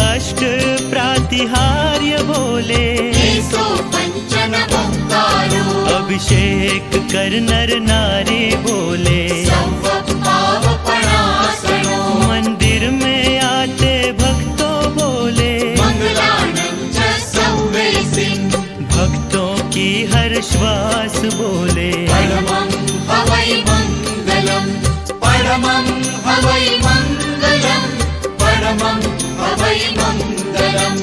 अष्ट प्रातिहार्य बोले एसो पंचनमोक्तारो अभिषेक कर नर नारी बोले सर्वपावपणासनो मंदिर में आते भक्तों बोले मङ्गलानं च सौवेसिं भक्तों की हर श्वास बोले परमं हवै मङ्गलं परमं हवै मङ्गलं परमं हवै मङ्गलम्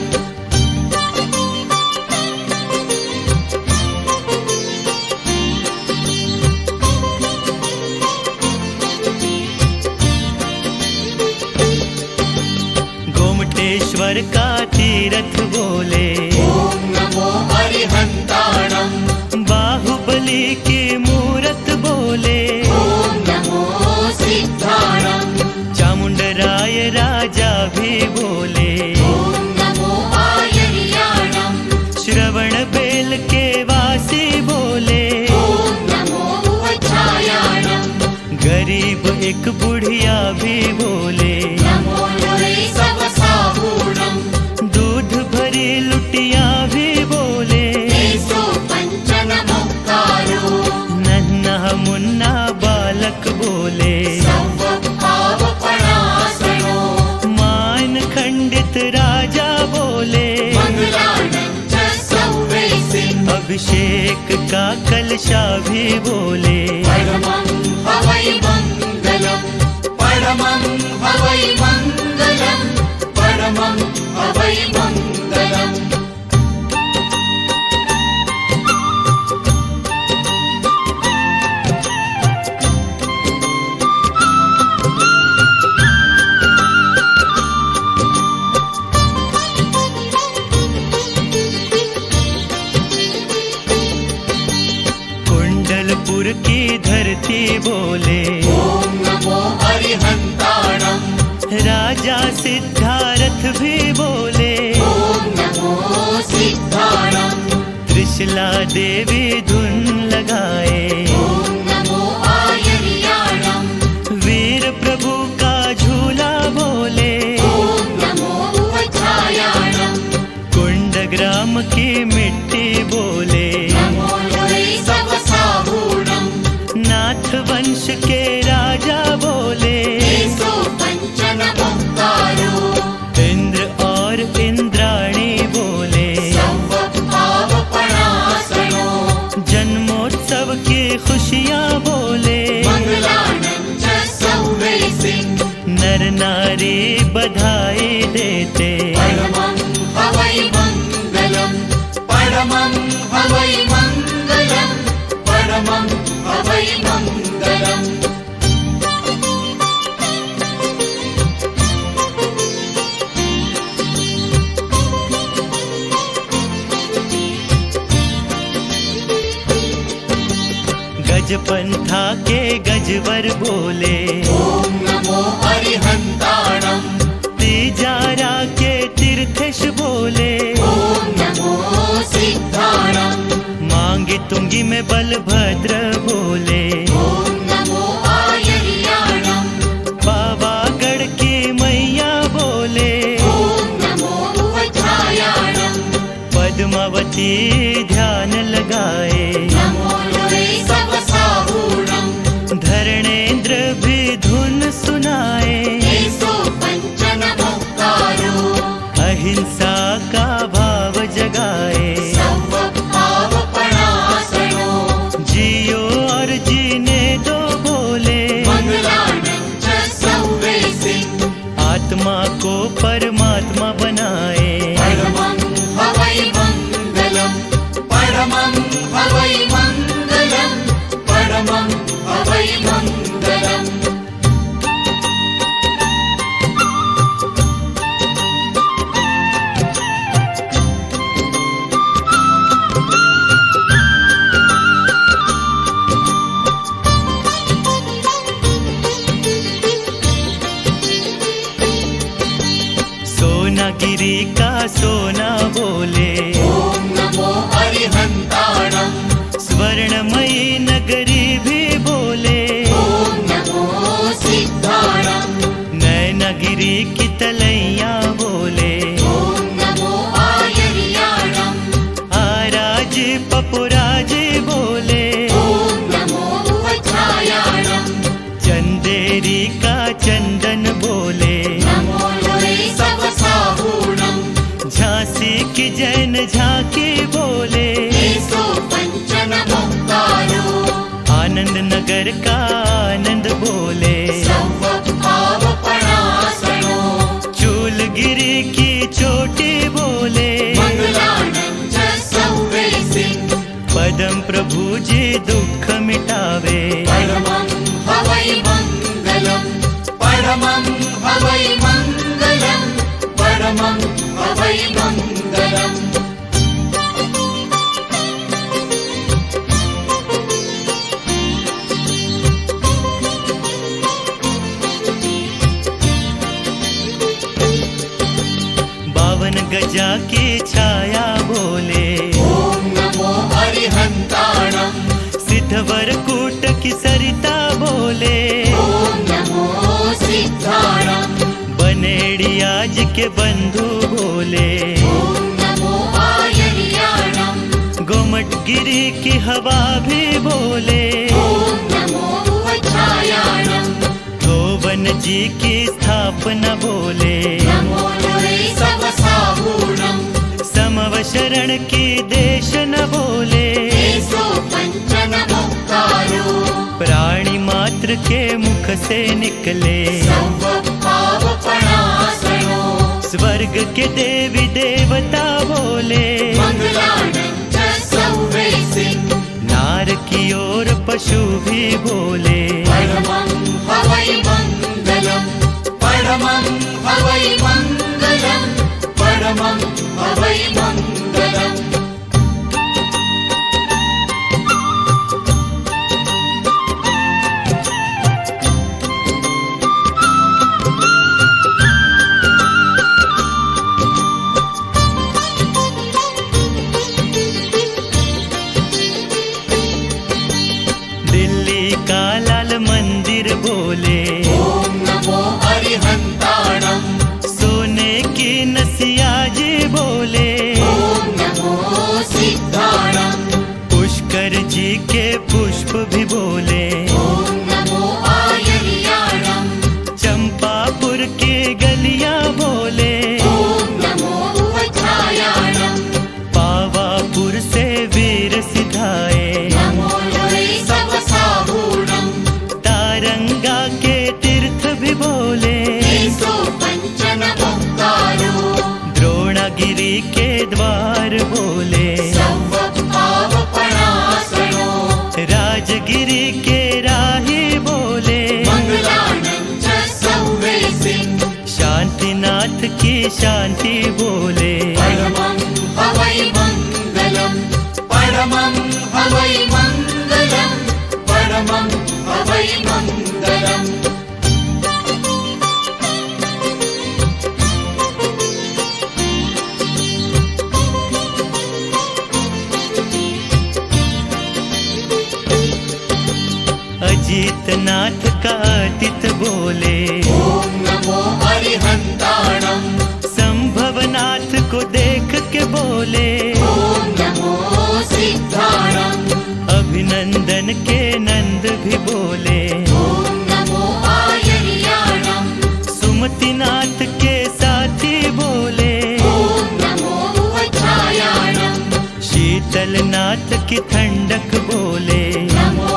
महेश्वर का तीर्थ बोले। ॐ नमो अरिहन्ताणम् बाहुबली की मूरत बोले। ॐ नमो सिद्धाणम् चामुंडराय राजा भी बोले। ॐ नमो आयर्याणम् श्रवण बेल के वासी बोले। ॐ नमो वज्रायाणम् गरीब एक बुढ़िया भी बोले। नमो लोरे सवसाहूणम् दूध भरी लुटिया भी बोले। तेजो पञ्चनमोक्कारो नन्हा मुन्ना बालक बोले। सर्वपावपणासनो मान खंडित राजा बोले। मङ्गलानं च सौवेसिन् अभिषेक का कलशा भी बोले। परमं हवै मङ्गलम् परमं हवै मङ्गलम् परमं हवै मङ्गलम् कुंडलपुर की धरती बोले। ॐ नमो अरिहन्ताणम् राजा सिद्धारथ भी बोले। ॐ नमो सिद्धाणम् त्रिशला देवी धुन लगाए। ॐ नमो आयर्याणम् वीर प्रभु का झूला बोले। ॐ नमो वज्रायाणम् कुंडग्राम की मिट्टी बोले। नमो लोरे सवसाहूणम् नाथ वंश के राजा बोले। तेजो पञ्चनमोक्कारो इंद्र और इंद्राणी बोले। सर्वपावपणासनो जन्मोत्सव की खुशियाँ बोले। मङ्गलानं च सौवेसिन् नर नारी बधाई देते। परमं हवै मङ्गलम् परमं हवै मङ्गलम् परमं हवै मङ्गलम् गजपंथा के गजवर बोले। ॐ नमो अरिहन्ताणम् तिजारा के तीर्थेश बोले। ॐ नमो सिद्धाणम् मांगे तुंगी में बलभद्र बोले। ॐ नमो आयर्याणम् पावागढ़ की मैया बोले। ॐ नमो वज्रायाणम् पद्मावती ध्यान लगाए। नमो लोरे सवसाहूणम् धरणेन्द्र भी धुन सुनाए। तेजो पञ्चनमोक्कारो अहिंसा का भाव जगाए। सर्वपावपणासनो जियो और जीने दो बोले। मङ्गलानं च सौवेसिन् आत्मा को परमात्मा बनाए। परमं हवै मङ्गलम् परमं हवै मङ्गलम् परमं हवै मङ्गलम् सोनागिरी का सोना बोले। ॐ नमो अरिहन्ताणम् स्वर्णमयी नगरी भी बोले। ॐ नमो सिद्धाणम् नैनागिरी की तलैया बोले। ॐ नमो आयर्याणम् आराज पपुराज बोले। ॐ नमो वज्रायाणम् चंदेरी का चंदन बोले। नमो लोरे सवसाहूणम् झांसी की जैन झांकी बोले। तेजो पञ्चनमोक्कारो आनंद नगर का आनंद बोले। सर्वपावपणासनो चूलगिरी की चोटी बोले। मङ्गलानं च सौवेसिन् पदम प्रभु जी दुख मिटावे। परमं हवै मङ्गलम् परमं हवै मङ्गलम् परमं मङ्गलम् गजा की छाया बोले ॐ नमो अरिहन्ताणम् सिद्धवर कूट की सरिता बोले ॐ नमो सिद्धाणम् बनेड़ी आज के बंधु बोले ॐ नमो आयर्याणम् गोमट गिरी की हवा भी बोले ॐ नमो छायाणम् धोबन जी की स्थापना बोले नमो सवसाहूणम् समव शरण की देश न बोले एसो पञ्चनमुक्तारो प्राणी मात्र के मुख से निकले सर्वपावपणासनो स्वर्ग के देवी देवता बोले मङ्गलानं च सौवेसिन् नार की ओर पशु भी बोले परमं हवै मङ्गलम् परमं हवै मङ्गलम् परमं हवै मङ्गलम् दिल्ली का लाल मंदिर बोले ॐ नमो अरिहन्ताणम् सोने की नसिया जी बोले ॐ नमो सिद्धाणम् पुष्कर जी के पुष्प भी बोले ॐ नमो आयर्याणम् चंपापुर की गलियां बोले ॐ नमो छायाणम् पावापुर से वीर सिधाए नमो सवसाहूणम् तारंगा के तीर्थ भी बोले एसो पञ्चनमुक्तारो द्रोणागिरी के द्वार बोले सर्वपावपणासनो राजगिरी के राही बोले मङ्गलानं च सौवेसिन् शांतिनाथ की शांति बोले परमं हवै मङ्गलम् परमं हवै मङ्गलम् परमं हवै मङ्गलम् अजीतनाथ का अतीत बोले ॐ नमो अरिहन्ताणम् संभवनाथ को देख के बोले ॐ नमो सिद्धाणम् अभिनंदन के नंद भी बोले ॐ नमो आयर्याणम् सुमतिनाथ के साथी बोले ॐ नमो छायाणम् शीतलनाथ की ठंडक बोले नमो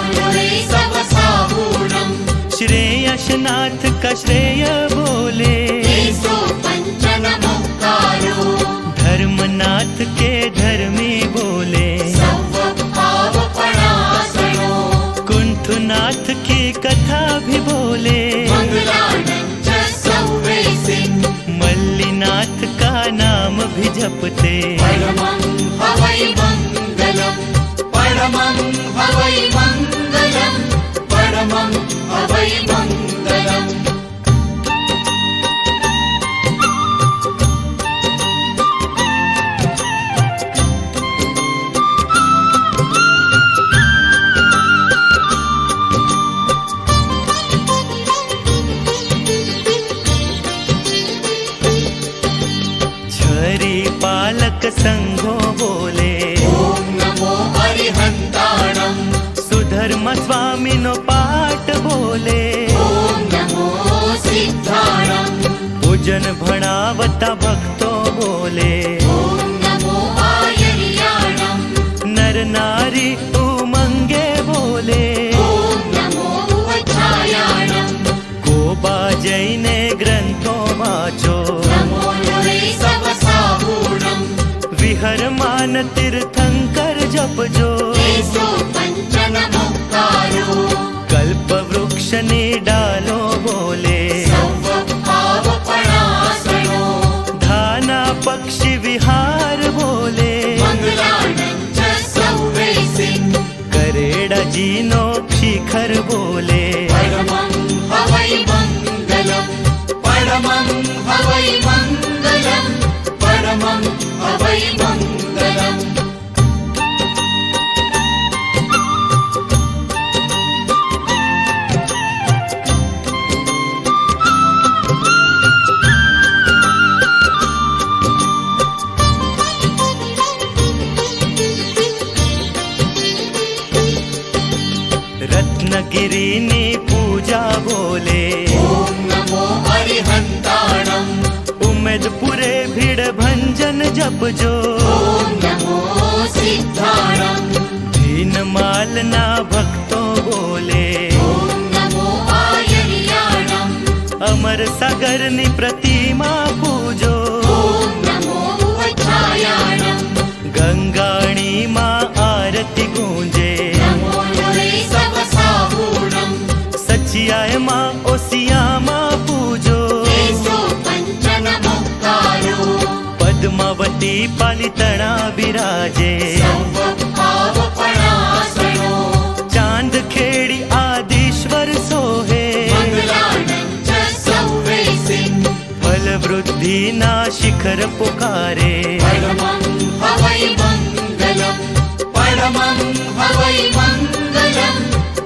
सवसाहूणम् श्रेयसनाथ का श्रेय बोले एसो पञ्चनमुक्तारो धर्मनाथ के धर्मी बोले सर्वपावपणासनो कुंठनाथ की कथा भी बोले मङ्गलानं च सौवेसिन् मल्लीनाथ का नाम भी जपते परमं हवै मङ्गलम् परमं हवै मङ्गलम् परमं हवै मङ्गलम् छरी पालक संघो बोले ॐ नमो अरिहन्ताणम् सुधर्म स्वामिनो पाठ बोले ॐ नमो सिद्धाणम् पूजन भणावता भक्तो बोले ॐ नमो आयर्याणम् नर नारी उमंगे बोले ॐ नमो छायाणम् कोबा जैने ग्रंथो वाचो नमो सवसाहूणम् विहरमान तीर्थंकर जपजो एसो पञ्चनमुक्तारो कल्प वृक्ष ने डालो बोले सर्वपावपणासनो धाना पक्षी शिखर बोले। परमं हवै मङ्गलं परमं हवै मङ्गलं परमं हवै मङ्गलम्। रत्नगिरिनी पूजा बोले। ॐ नमो हरिहन्ताणम् उमेदपुरे भीड़ भंजन जप जो। ॐ नमो सिद्धाणम् दीनमालना भक्तों बोले। ॐ नमो आयर्याणम् अमर सागर नी प्रतिमा पूजो। ॐ नमो उवच्छायाणम् गंगाणी माँ आरती गूंजे। नमो नुरे सवसाहूणम् सचियाय माँ ओसिया माँ पूजो। केशो पञ्चनमुक्तारो पद्मावती पालितणा विराजे। सर्वपावपणासनो चांद खेड़ी आदिश्वर सोहे। मङ्गलानं च सौवेसिन् फल वृद्धि ना शिखर पुकारे। परमं हवै मङ्गलं परमं हवै मङ्गलं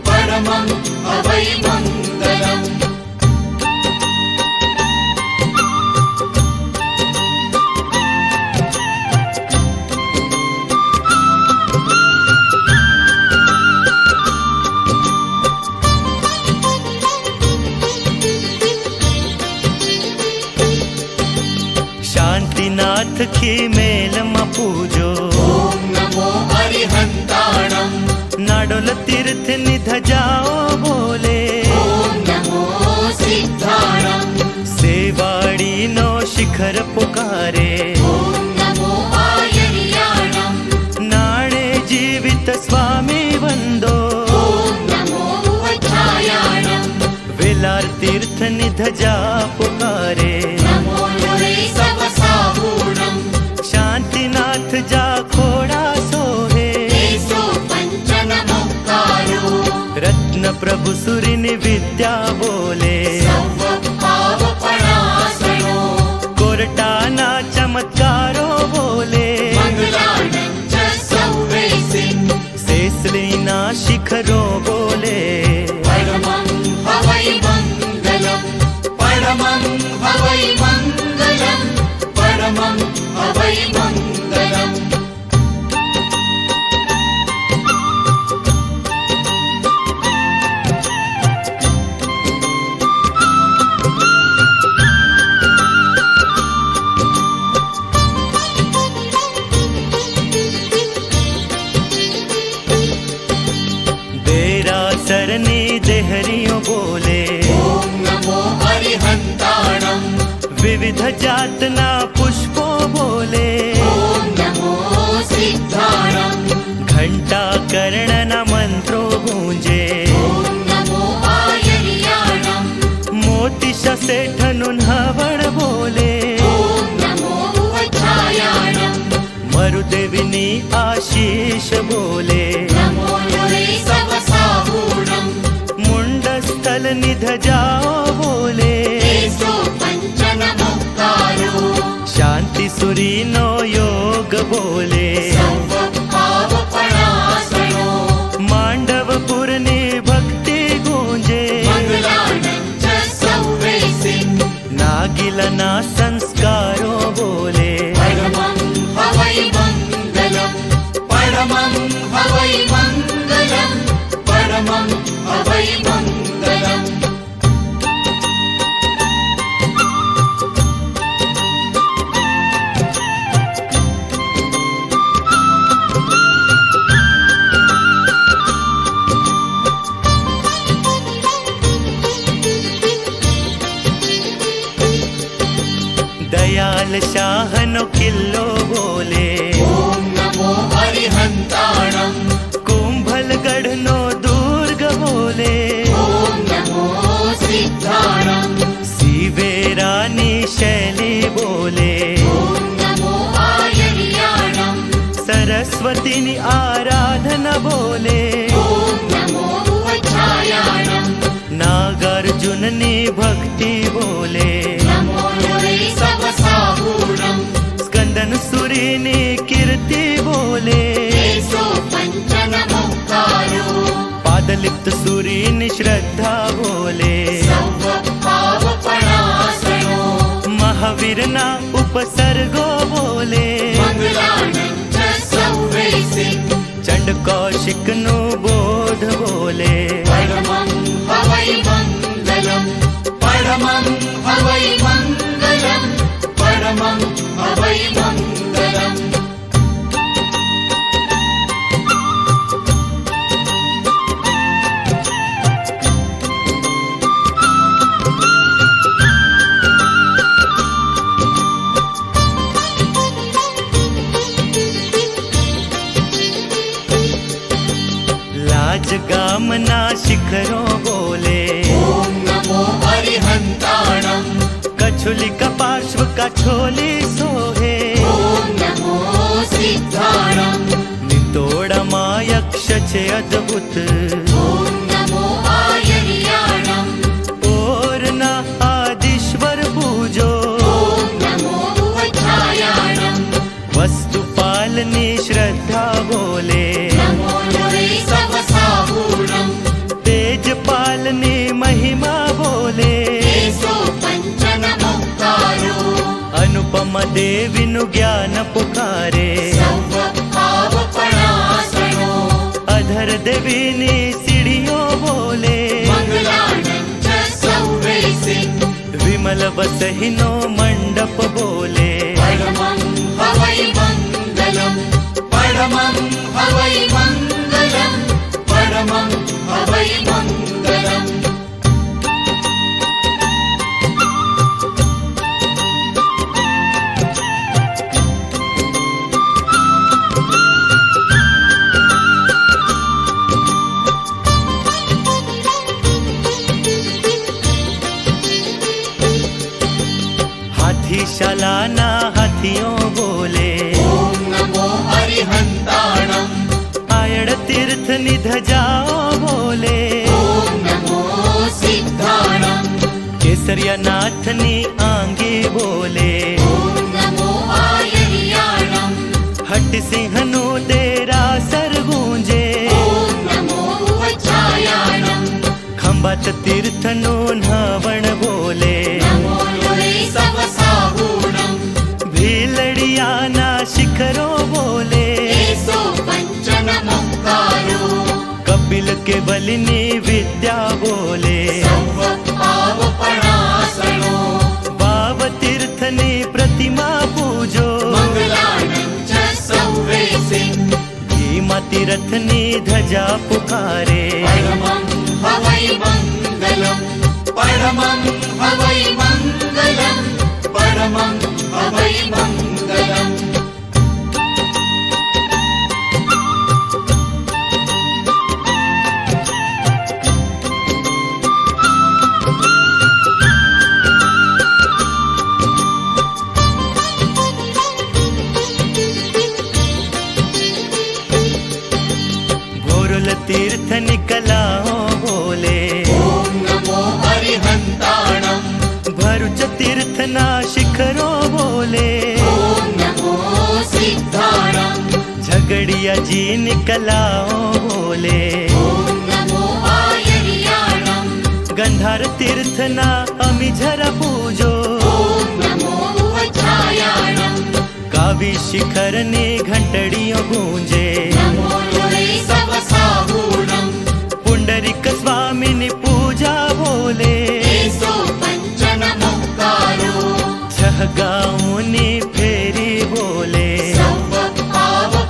परमं हवै मङ्गलम्। शांतिनाथ की मेल म पूजो। ॐ नमो हरिहन्ताणम् नाडोल तीर्थ निध जाओ बोले। ॐ नमो सिद्धाणम् सेवाड़ी नो शिखर पुकारे। ॐ नमो आयर्याणम् नाणे जीवित स्वामी वंदो। ॐ नमो उवच्छायाणम् वेलार तीर्थ निध जा पुकारे। नमो नुरे सवसाहूणम् शांतिनाथ जा खोड़ा सोहे। केशो पञ्चनमुक्तारो रत्न प्रभु सुरिनि विद्या बोले। सर्वपावपणासनो कोरटाना चमत्कारो बोले। मङ्गलानं च सौवेसिन् सेसलीना शिखरो बोले। परमं हवै मङ्गलं परमं हवै मङ्गलं परमं हवै मङ्गलम्। सरनी देहरियों बोले। ॐ नमो हरिहन्ताणम् विविध जातना पुष्पों बोले। ॐ नमो सिद्धाणम् घंटा कर्ण मंत्रो गूंजे। ॐ नमो आयर्याणम् मोती सेठनुन हवण बोले। ॐ नमो उवच्छायाणम् मरुदेविनी आशीष बोले। नमो नुरे सवसाहूणम् मुंडस्थल निध जाओ बोले। केशो पञ्चनमुक्तारो शांति सुरी नो योग बोले। सर्वपावपणासनो मांडवपुर ने भक्ति गूंजे। मङ्गलानं च सौवेसिन् नागिलना संस्कारो बोले। परमं हवै मङ्गलं परमं हवै मङ्गलं परमं हवै मङ्गलम्। दयाल शाहनो किल्लो बोले। ॐ नमो हरिहन्ताणम् कुंभलगढ़ नो दुर्ग बोले। ॐ नमो सिद्धाणम् सीवेरानी शैली बोले। ॐ नमो आयर्याणम् सरस्वती आराधना बोले। ॐ नमो उवच्छायाणम् प्रलिप्त सूरी निश्रद्धा बोले सर्वपावपणासनो महावीरना उपसर्गो बोले मंगलानंद सौवेसी चंड कौशिक नु बोध बोले परमं हवै मंगलम परमं हवै मंगलम परमं हवै मंगलम गामना शिखरों बोले ओम नमो हरिहंताणं कछुली का पार्श्व का छोली सोहे ओम नमो सिद्धाणं नितोड़ मायक्ष छे अद्भुत ओम नमो आयर्याणं और ना आदिश्वर पूजो ओम नमो उपछायाणं वस्तुपालनी श्रद्धा बोले नमो लोरे सवसाहूणं तेजपालनी महिमा बोले केशो पंचनमुक्तारो अनुपम देविनु ज्ञान पुकारे सर्वपावपणासनो अधर देवीनी सीढ़ियों बोले मंगलानंद सौवेसी विमल बसहिनो मंडप बोले परमं हवै मंगलम परमं हवै मंगलम परमं हवै मंगलम हाथीशालाना हाथियों बोले ओम नमो हरिहंताणं आयड़ तीर्थ निधजाओ बोले ओम नमो सिद्धाणं केसरिया नाथनी आंगे बोले ओम नमो आयर्याणं हट सिंहनु तेरा सर गूंजे ओम नमो उपछायाणं खंबात तीर्थनु नावण बोले नमो लोरे सवसाहूणं भीलड़ियाना शिखरों बोले केशो पंचनमुक्तारो कपिल के बलिनी विद्या बोले सर्वपावपणासनो वाव तीर्थनी प्रतिमा पूजो मंगलानंद सौवेसी भीमा तीर्थनी ध्वजा पुकारे परमं हवै मंगलम परमं हवै मंगलम परमं हवै मंगलम भोरुल तीर्थ निकलाओ बोले ओम नमो हरिहंताणं भरुच तीर्थना शिखरों बोले ओम नमो सिद्धाणं झगड़िया जी निकलाओ बोले ओम नमो आयर्याणं गंधार तीर्थना अमिझरा पूजो ओम नमो उपछायाणं कावी शिखरनी घंटड़ियों गूंजे नमो लोरे सवसाहूणं पुंडरिक स्वामिनी पूजा बोले केशो पंचनमुक्तारो छह गाऊनी फेरी बोले सर्वपावपणासनो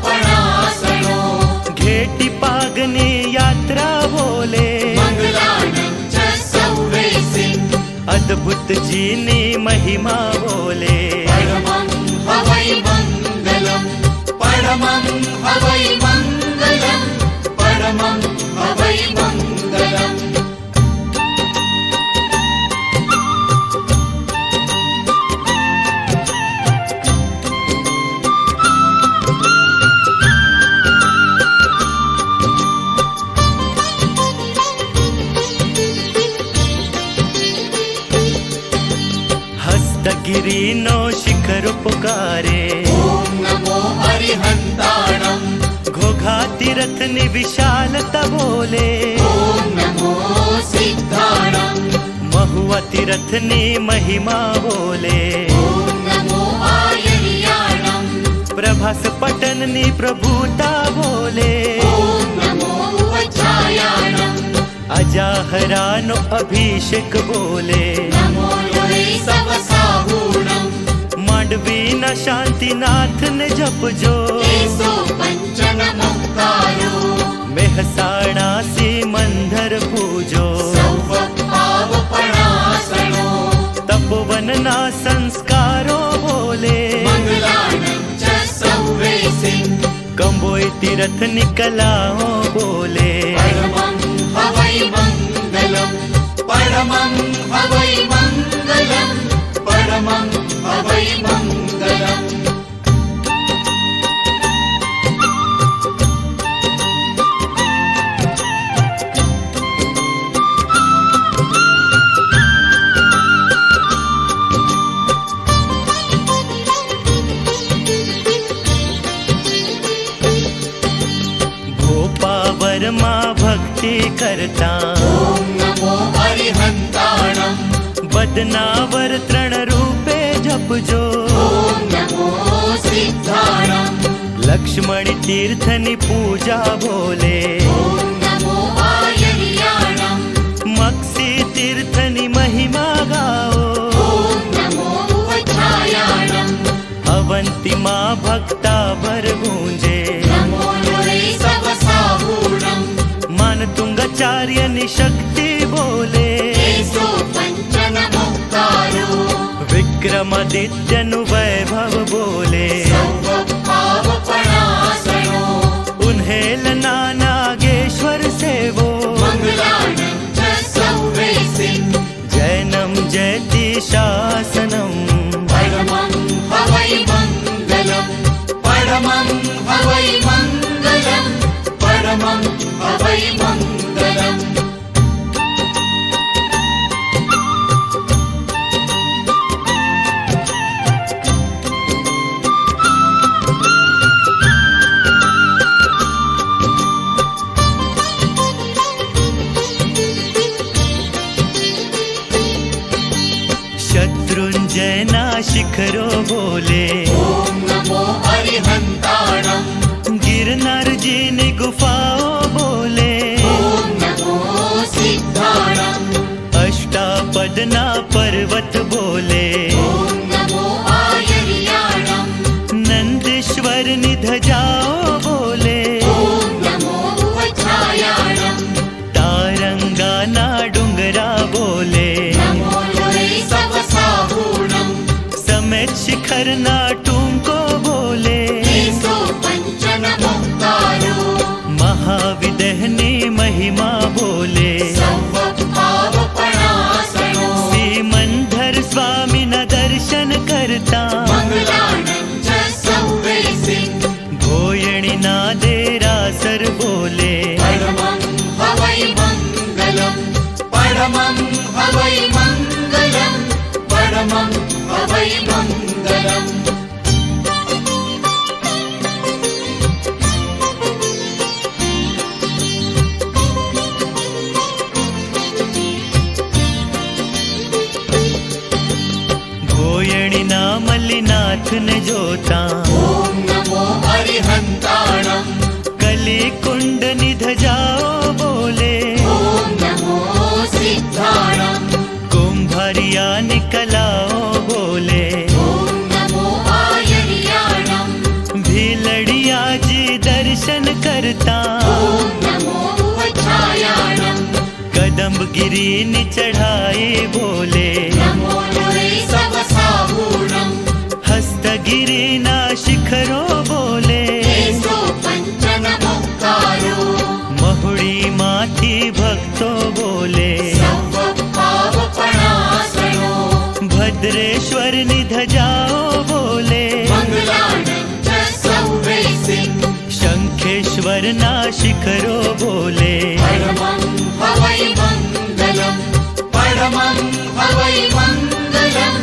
घेटी पागनी यात्रा बोले मंगलानंद सौवेसी अद्भुत जीनी महिमा बोले परमं हवै मंगलम परमं हवै मंगलम परमं हवै मंगलम हस्तगिरी नो शिखर पुकारे ओम नमो हरिहंताणं घोघ गुहातीरथ विशालता बोले ॐ नमो सिद्धाणं महुआ तीरथ महिमा बोले ॐ नमो आयर्याणं प्रभास पटन प्रभुता बोले ॐ नमो वज्रायाणं अजाहरानो अभिषेक बोले नमो लोहे सवसाहूणं मांडवीना शांतिनाथ ने जपजो केशो पञ्चनमोक्तारो मेहसाणा सी मंदर पूजो सौवपावपणासनो तपोवनना संस्कारो बोले मङ्गलानं च सौवेसिं कंबोई तीरथ कलाओ बोले परमं हवै मङ्गलं परमं हवै मङ्गलं परमं हवै मङ्गलम् गोपावरमा भक्ति करता ॐ नमो हरिहन्ताणं बदनावर तृण रूपे जपजो ॐ नमो सिद्धाणं लक्ष्मण तीर्थनि पूजा बोले ॐ नमो आयर्याणं मक्सी तीर्थनि महिमा गाओ ॐ नमो वज्रायाणं अवंती माँ भक्ता भर गूंजे नमो लोहे सवसाहूणं मानतुंगाचार्य शक्ति बोले केशो पञ्चनमोक्तारो विक्रमादित्यनु वैभव बोले सौवपावपणासनो उन्हेलना नागेश्वर सेवो मङ्गलानं च सौवेसिं जैनम जयति शासनम परमं हवै मङ्गलं परमं हवै मङ्गलं परमं हवै मङ्गलम् शत्रुंजयना शिखरो बोले ॐ नमो हरिहन्ताणं गिरनार जी ने गुफाओ बोले ॐ नमो सिद्धाणं अष्टापदना पर्वत बोले ॐ नमो आयर्याणं नंदेश्वर निधजाओ बोले ॐ नमो वज्रायाणं तारंगाना डुंगरा बोले नमो लोहे सवसाहूणं समेत शिखरना टूंको बोले केशो पञ्चनमोक्तारो महाविदहनी महिमा बोले सौवपावपणासनो श्रीमंधर स्वामी न दर्शन करता मङ्गलानं च सौवेसिं भोयणी ना देरासर बोले परमं हवै मङ्गलं परमं हवै मङ्गलं परमं हवै मङ्गलम् भोयणी ना मल्लिनाथ ने जोता ॐ नमो हरिहन्ताणं कली कुंड निधजाओ बोले ॐ नमो सिद्धाणं कुंभरिया निकलाओ बोले ॐ नमो आयर्याणं भीलड़िया जी दर्शन करता ॐ नमो वज्रायाणं कदम्ब गिरी नि चढ़ाए बोले नमो लोहे सवसाहूणं हस्तगिरी ना शिखरो बोले केशो पञ्चनमोक्तारो महुड़ी माथी भक्तो बोले सौवपावपणासनो भद्रेश्वर निधजाओ बोले मङ्गलानं च सौवेसिं शंखेश्वर ना शिखरो बोले परमं हवै मङ्गलं परमं हवै मङ्गलं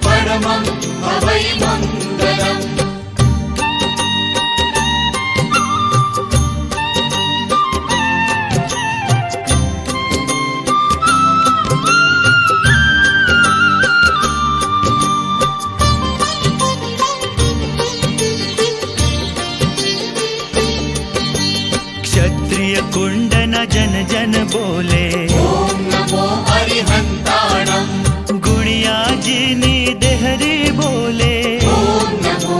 परमं हवै मङ्गलम् जन बोले। ॐ नमो अरिहन्ताणम् गुणिया जिनी देहरी बोले। ॐ नमो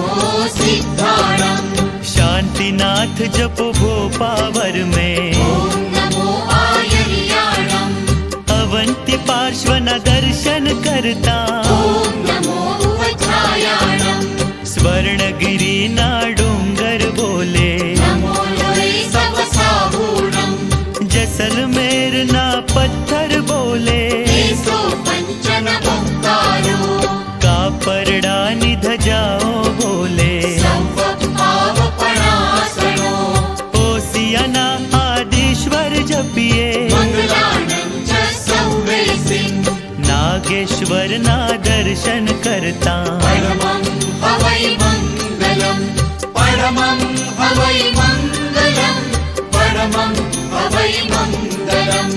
सिद्धाणम् शांतिनाथ जपो भोपावर में। ॐ नमो आयर्याणम् अवंती पार्श्वना दर्शन करता। ॐ नमो उपछायाणम् स्वर्णगिरी ना डोंगर बोले। नमो लोरे सवसाभूणम् जैसलमेर ना पत्थर बोले। केशो पञ्चनमुक्तारो कापरडा निध जाओ बोले। सर्वपावपणासनो ओसियाना आदिश्वर जपिए। मङ्गलानं च सौवेसिं नागेश्वर ना दर्शन करता। परमं हवै मङ्गलम् परमं हवै मङ्गलम् परमं हवै मङ्गलम्।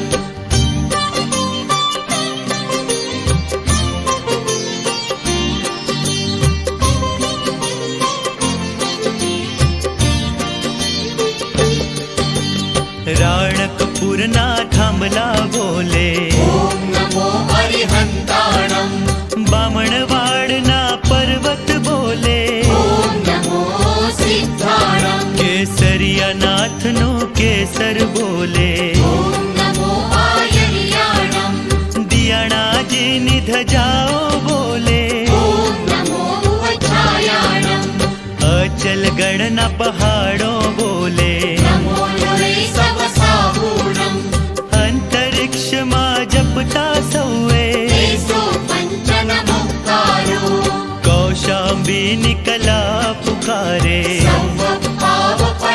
राणकपुर ना थांबला बोले। ॐ नमो अरिहन्ताणम् बामणवाड़ ना पर्वत बोले। ॐ नमो सिद्धाणम् केसरिया नाथ नु केसर बोले। ॐ नमो आयर्याणम् दियाणा जी निध जाओ बोले। ॐ नमो उपछायाणम् अचल गणना पहाड़ों बोले। नमो लोरे सवसाभूणम् अंतरिक्ष मा जपता सौए। केशो पञ्चनमुक्तारो कौशाम्बी निकला पुकारे। सर्वपावपणासनो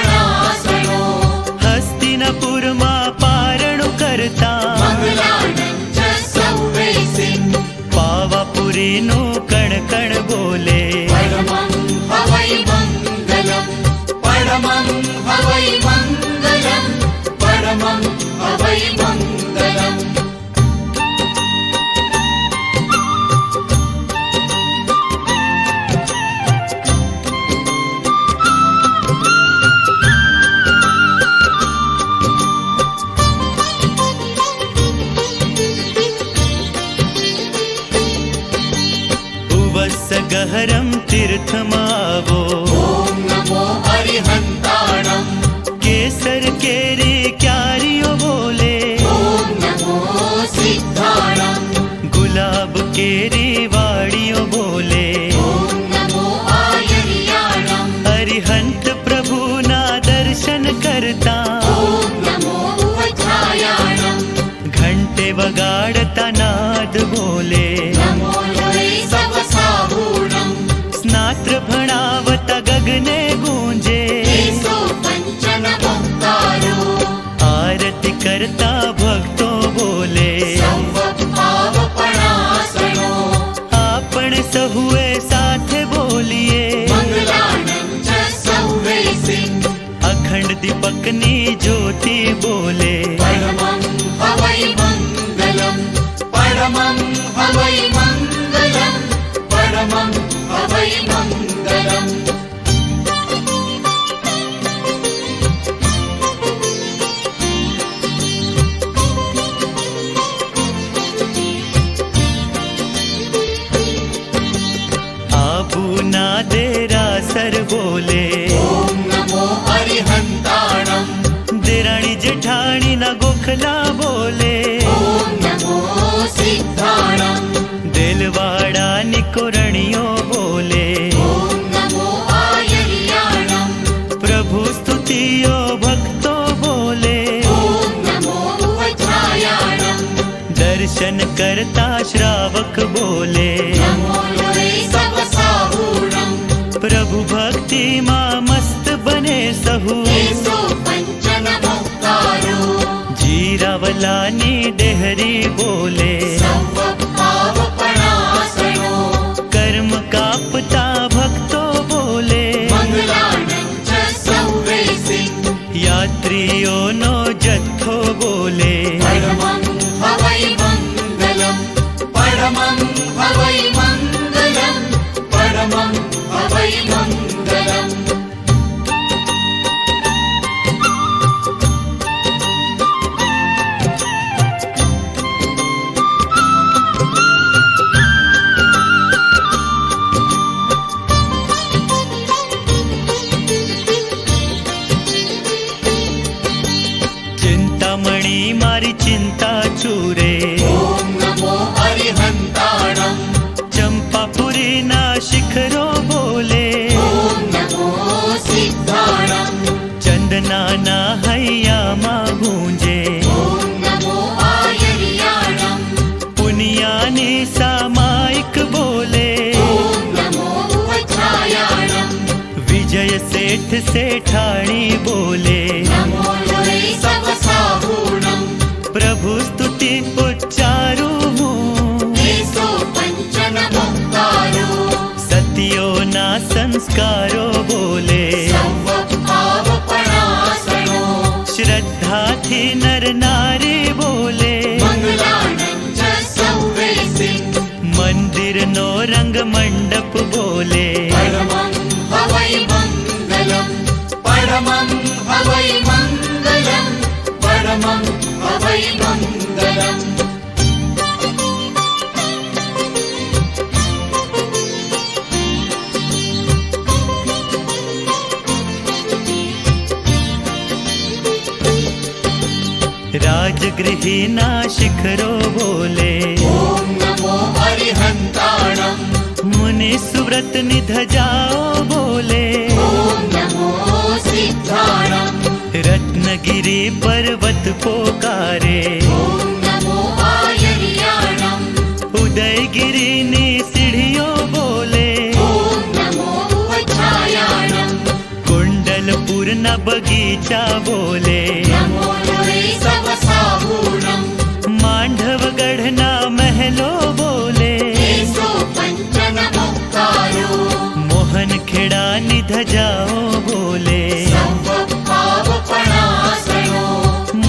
हस्तिनापुर मा पारणु करता। मङ्गलानं च सौवेसिं पावापुरी नु कण कण बोले। परमं हवै मङ्गलम् परमं हवै मङ्गलम् परमं हवै मङ्गलम्। उवस गहरम तीर्थमावो। ॐ नमो अरिहन्ताणम् केसर केरी क्यारियो बोले। ॐ नमो सिद्धाणम् गुलाब केरी वाड़ियो बोले। ॐ नमो आयर्याणम् अरिहंत प्रभु ना दर्शन करता। ॐ नमो उपछायाणम् घंटे वगाड़ता नाद बोले। नमो लोरे सवसाभूणम् स्नात्र भणावता गगने गूंजे। केशो पञ्चनमुक्तारो आरती करता भक्तों बोले। सर्वपावपणासनो आपण सहुए साथे बोलिए। मङ्गलानं च सौवेसिं अखंड दीपकनी ज्योति बोले। परमं हवै मङ्गलम् परमं हवै मङ्गलम् परमं हवै मङ्गलम्। आबू ना देरा सर बोले। ॐ नमो अरिहन्ताणम् देराणी जेठाणी ना गोखला बोले। ॐ नमो सिद्धाणम् दिलवाड़ा निकोरणियो बोले। ॐ नमो आयर्याणम् प्रभु स्तुतियो भक्तो बोले। ॐ नमो उपछायाणम् दर्शन करता श्रावक बोले। नमो लोरे सवसाभूणम् प्रभु भक्ति मा मस्त बने सहु। केशो पञ्चनमुक्तारो जीरावलानी देहरी बोले। सर्वपावपणासनो कर्म कापता भक्तो बोले। मङ्गलानं च सौवेसिं यात्रियों नो जत्थो बोले। परमं हवै मङ्गलम् परमं हवै मङ्गलम् परमं हवै मङ्गलम्। ना शिखरो बोले ॐ नमो सिद्धाणम् चंदना ना हैया मा गूंजे ॐ नमो आयर्याणम् पुनिया ने सामायिक बोले ॐ नमो उपछायाणम् विजय सेठ सेठाणी बोले नमो लोरे सवसाहूणम् प्रभु स्तुति उच्चारू हूँ एसो पञ्चनमुक्तारो सतियो ना संस्कारो बोले सर्वभावपणासनो श्रद्धा थी नर नारी बोले मङ्गलानं च सौवेसिन् मंदिर नो रंग मंडप बोले परमं हवै मङ्गलम् परमं हवै मङ्गलम् परमं हवै मङ्गलम् राजगृही ना शिखरो बोले ॐ नमो अरिहन्ताणम् मुनि सुव्रत निध जाओ बोले ॐ नमो सिद्धाणम् रत्नगिरी पर्वत पोकारे ॐ नमो आयर्याणम् उदयगिरी ने सीढ़ियों बोले ॐ नमो उपछायाणम् कुंडलपुर न बगीचा बोले नमो लोरे सवसाहूणम् मांडवगढ़ ना महलो बोले एसो पञ्चनमुक्तारो मोहन खेड़ा निध जाओ बोले सर्वभावपणासनो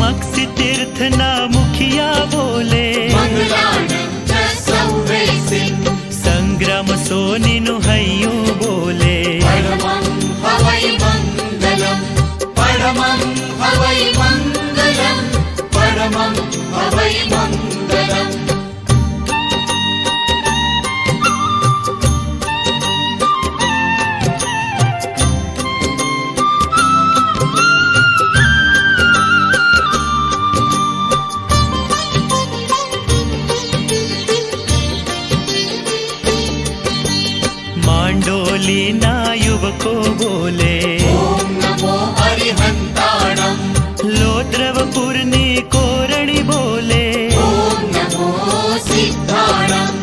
मक्सी तीर्थ ना मुखिया बोले मङ्गलानं च सौवेसिन् संग्राम सोनिनु हय्यू बोले परमं हवै मङ्गलम् परमं हवै मङ्गलम् परमं हवै मङ्गलम् मांडोली ना युवको बोले ॐ नमो अरिहन्ताणम् लोद्रवपुर ने कोरणी बोले ॐ नमो सिद्धाणम्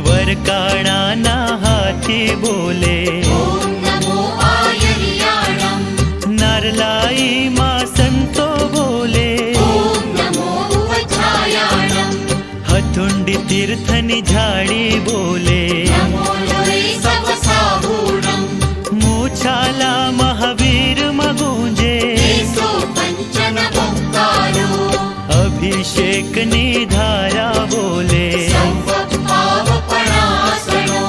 वरकाणा ना हाथी बोले ॐ नमो आयर्याणम् नरलाई मा संतो बोले ॐ नमो उपछायाणम् हथुंडी तीर्थनि झाड़ी बोले नमो लोरे सवसाहूणम् मूछाला महावीर मगूंजे एसो पञ्चनमुक्तारो अभिषेक निधारा बोले सर्वभावपणासनो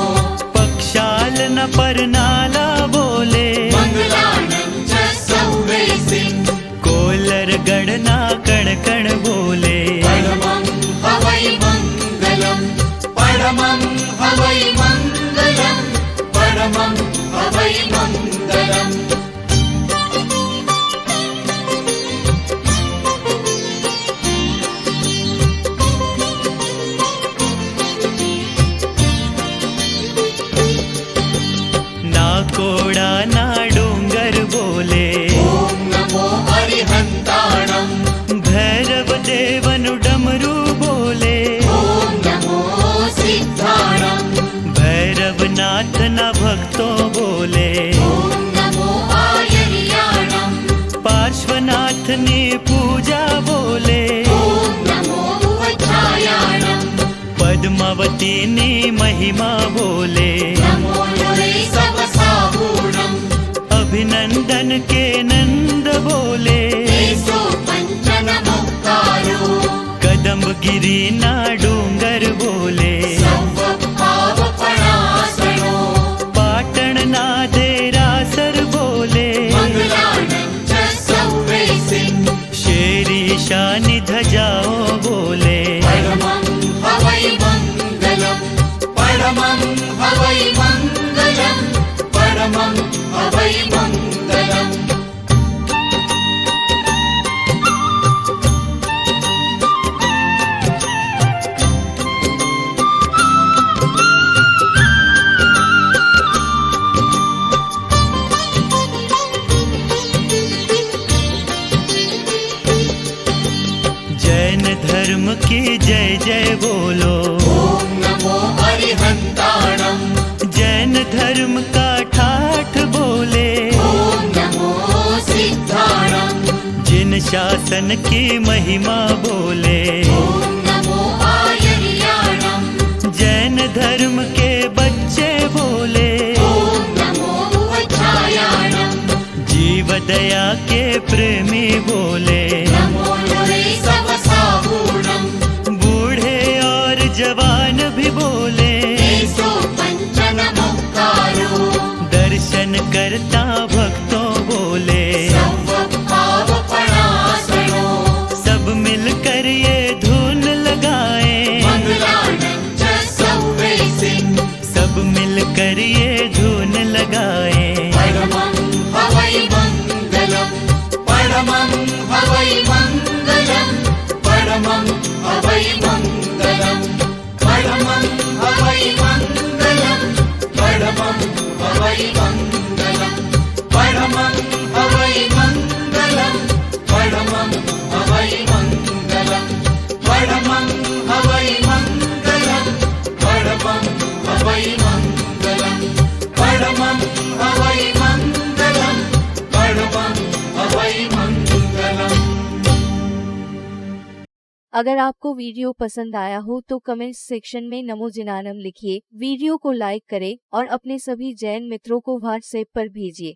पक्षाल न परनाला बोले मङ्गलानं च सौवेसिन् कोलर गणना कण कण बोले परमं हवै मङ्गलम् परमं हवै मङ्गलम् परमं हवै मङ्गलम् ना कोड़ा ना डूंगर बोले ॐ नमो अरिहन्ताणम् भैरव देवनु डमरू बोले ॐ नमो सिद्धाणम् भैरवनाथ न भक्तों बोले ॐ नमो आयर्याणम् पार्श्वनाथ ने पूजा बोले ॐ नमो उपछायाणम् पद्मावती ने महिमा बोले नमो लोरे सवसाहूणम् अभिनंदन के नंद बोले एसो पञ्चनमुक्तारो कदम्बगिरी ना डूंगर बोले सर्वभावपणासनो पाटण ना देरासर बोले मङ्गलानं च सौवेसिन् शेरी शानि धजाओ बोले परमं हवै मङ्गलम् परमं हवै मङ्गलम् परमं हवै मङ्गलम् दुःशासन की महिमा बोले। ॐ नमो आयर्याणम्। जैन धर्म के बच्चे बोले। ॐ नमो उपाध्यायाणम्। जीव दया के प्रेमी बोले। नमो नुरे सवसाहूणम्। बूढ़े और जवान भी बोले। एसो पञ्चनमुक्तारो। दर्शन करता भक्तों बोले। सर्वपावपणासनो। सब मिलकर ये धुन लगाए। मङ्गलानं च सौवेसिं। सब मिलकर ये धुन लगाए। परमं हवै मङ्गलम्। परमं हवै मङ्गलम्। परमं हवै मङ्गलम्। परमं हवै मङ्गलम्। परमं हवै मङ्गलम्। परमं हवै मङ्गलम्। परमं हवै मङ्गलम्। परमं हवै मङ्गलम्। परमं हवै मङ्गलम्। परमं हवै मङ्गलम्। परमं हवै मङ्गलम्। अगर आपको वीडियो पसंद आया हो तो कमेंट सेक्शन में नमो जिनानम लिखिए, वीडियो को लाइक करें और अपने सभी जैन मित्रों को व्हाट्सएप पर भेजिए।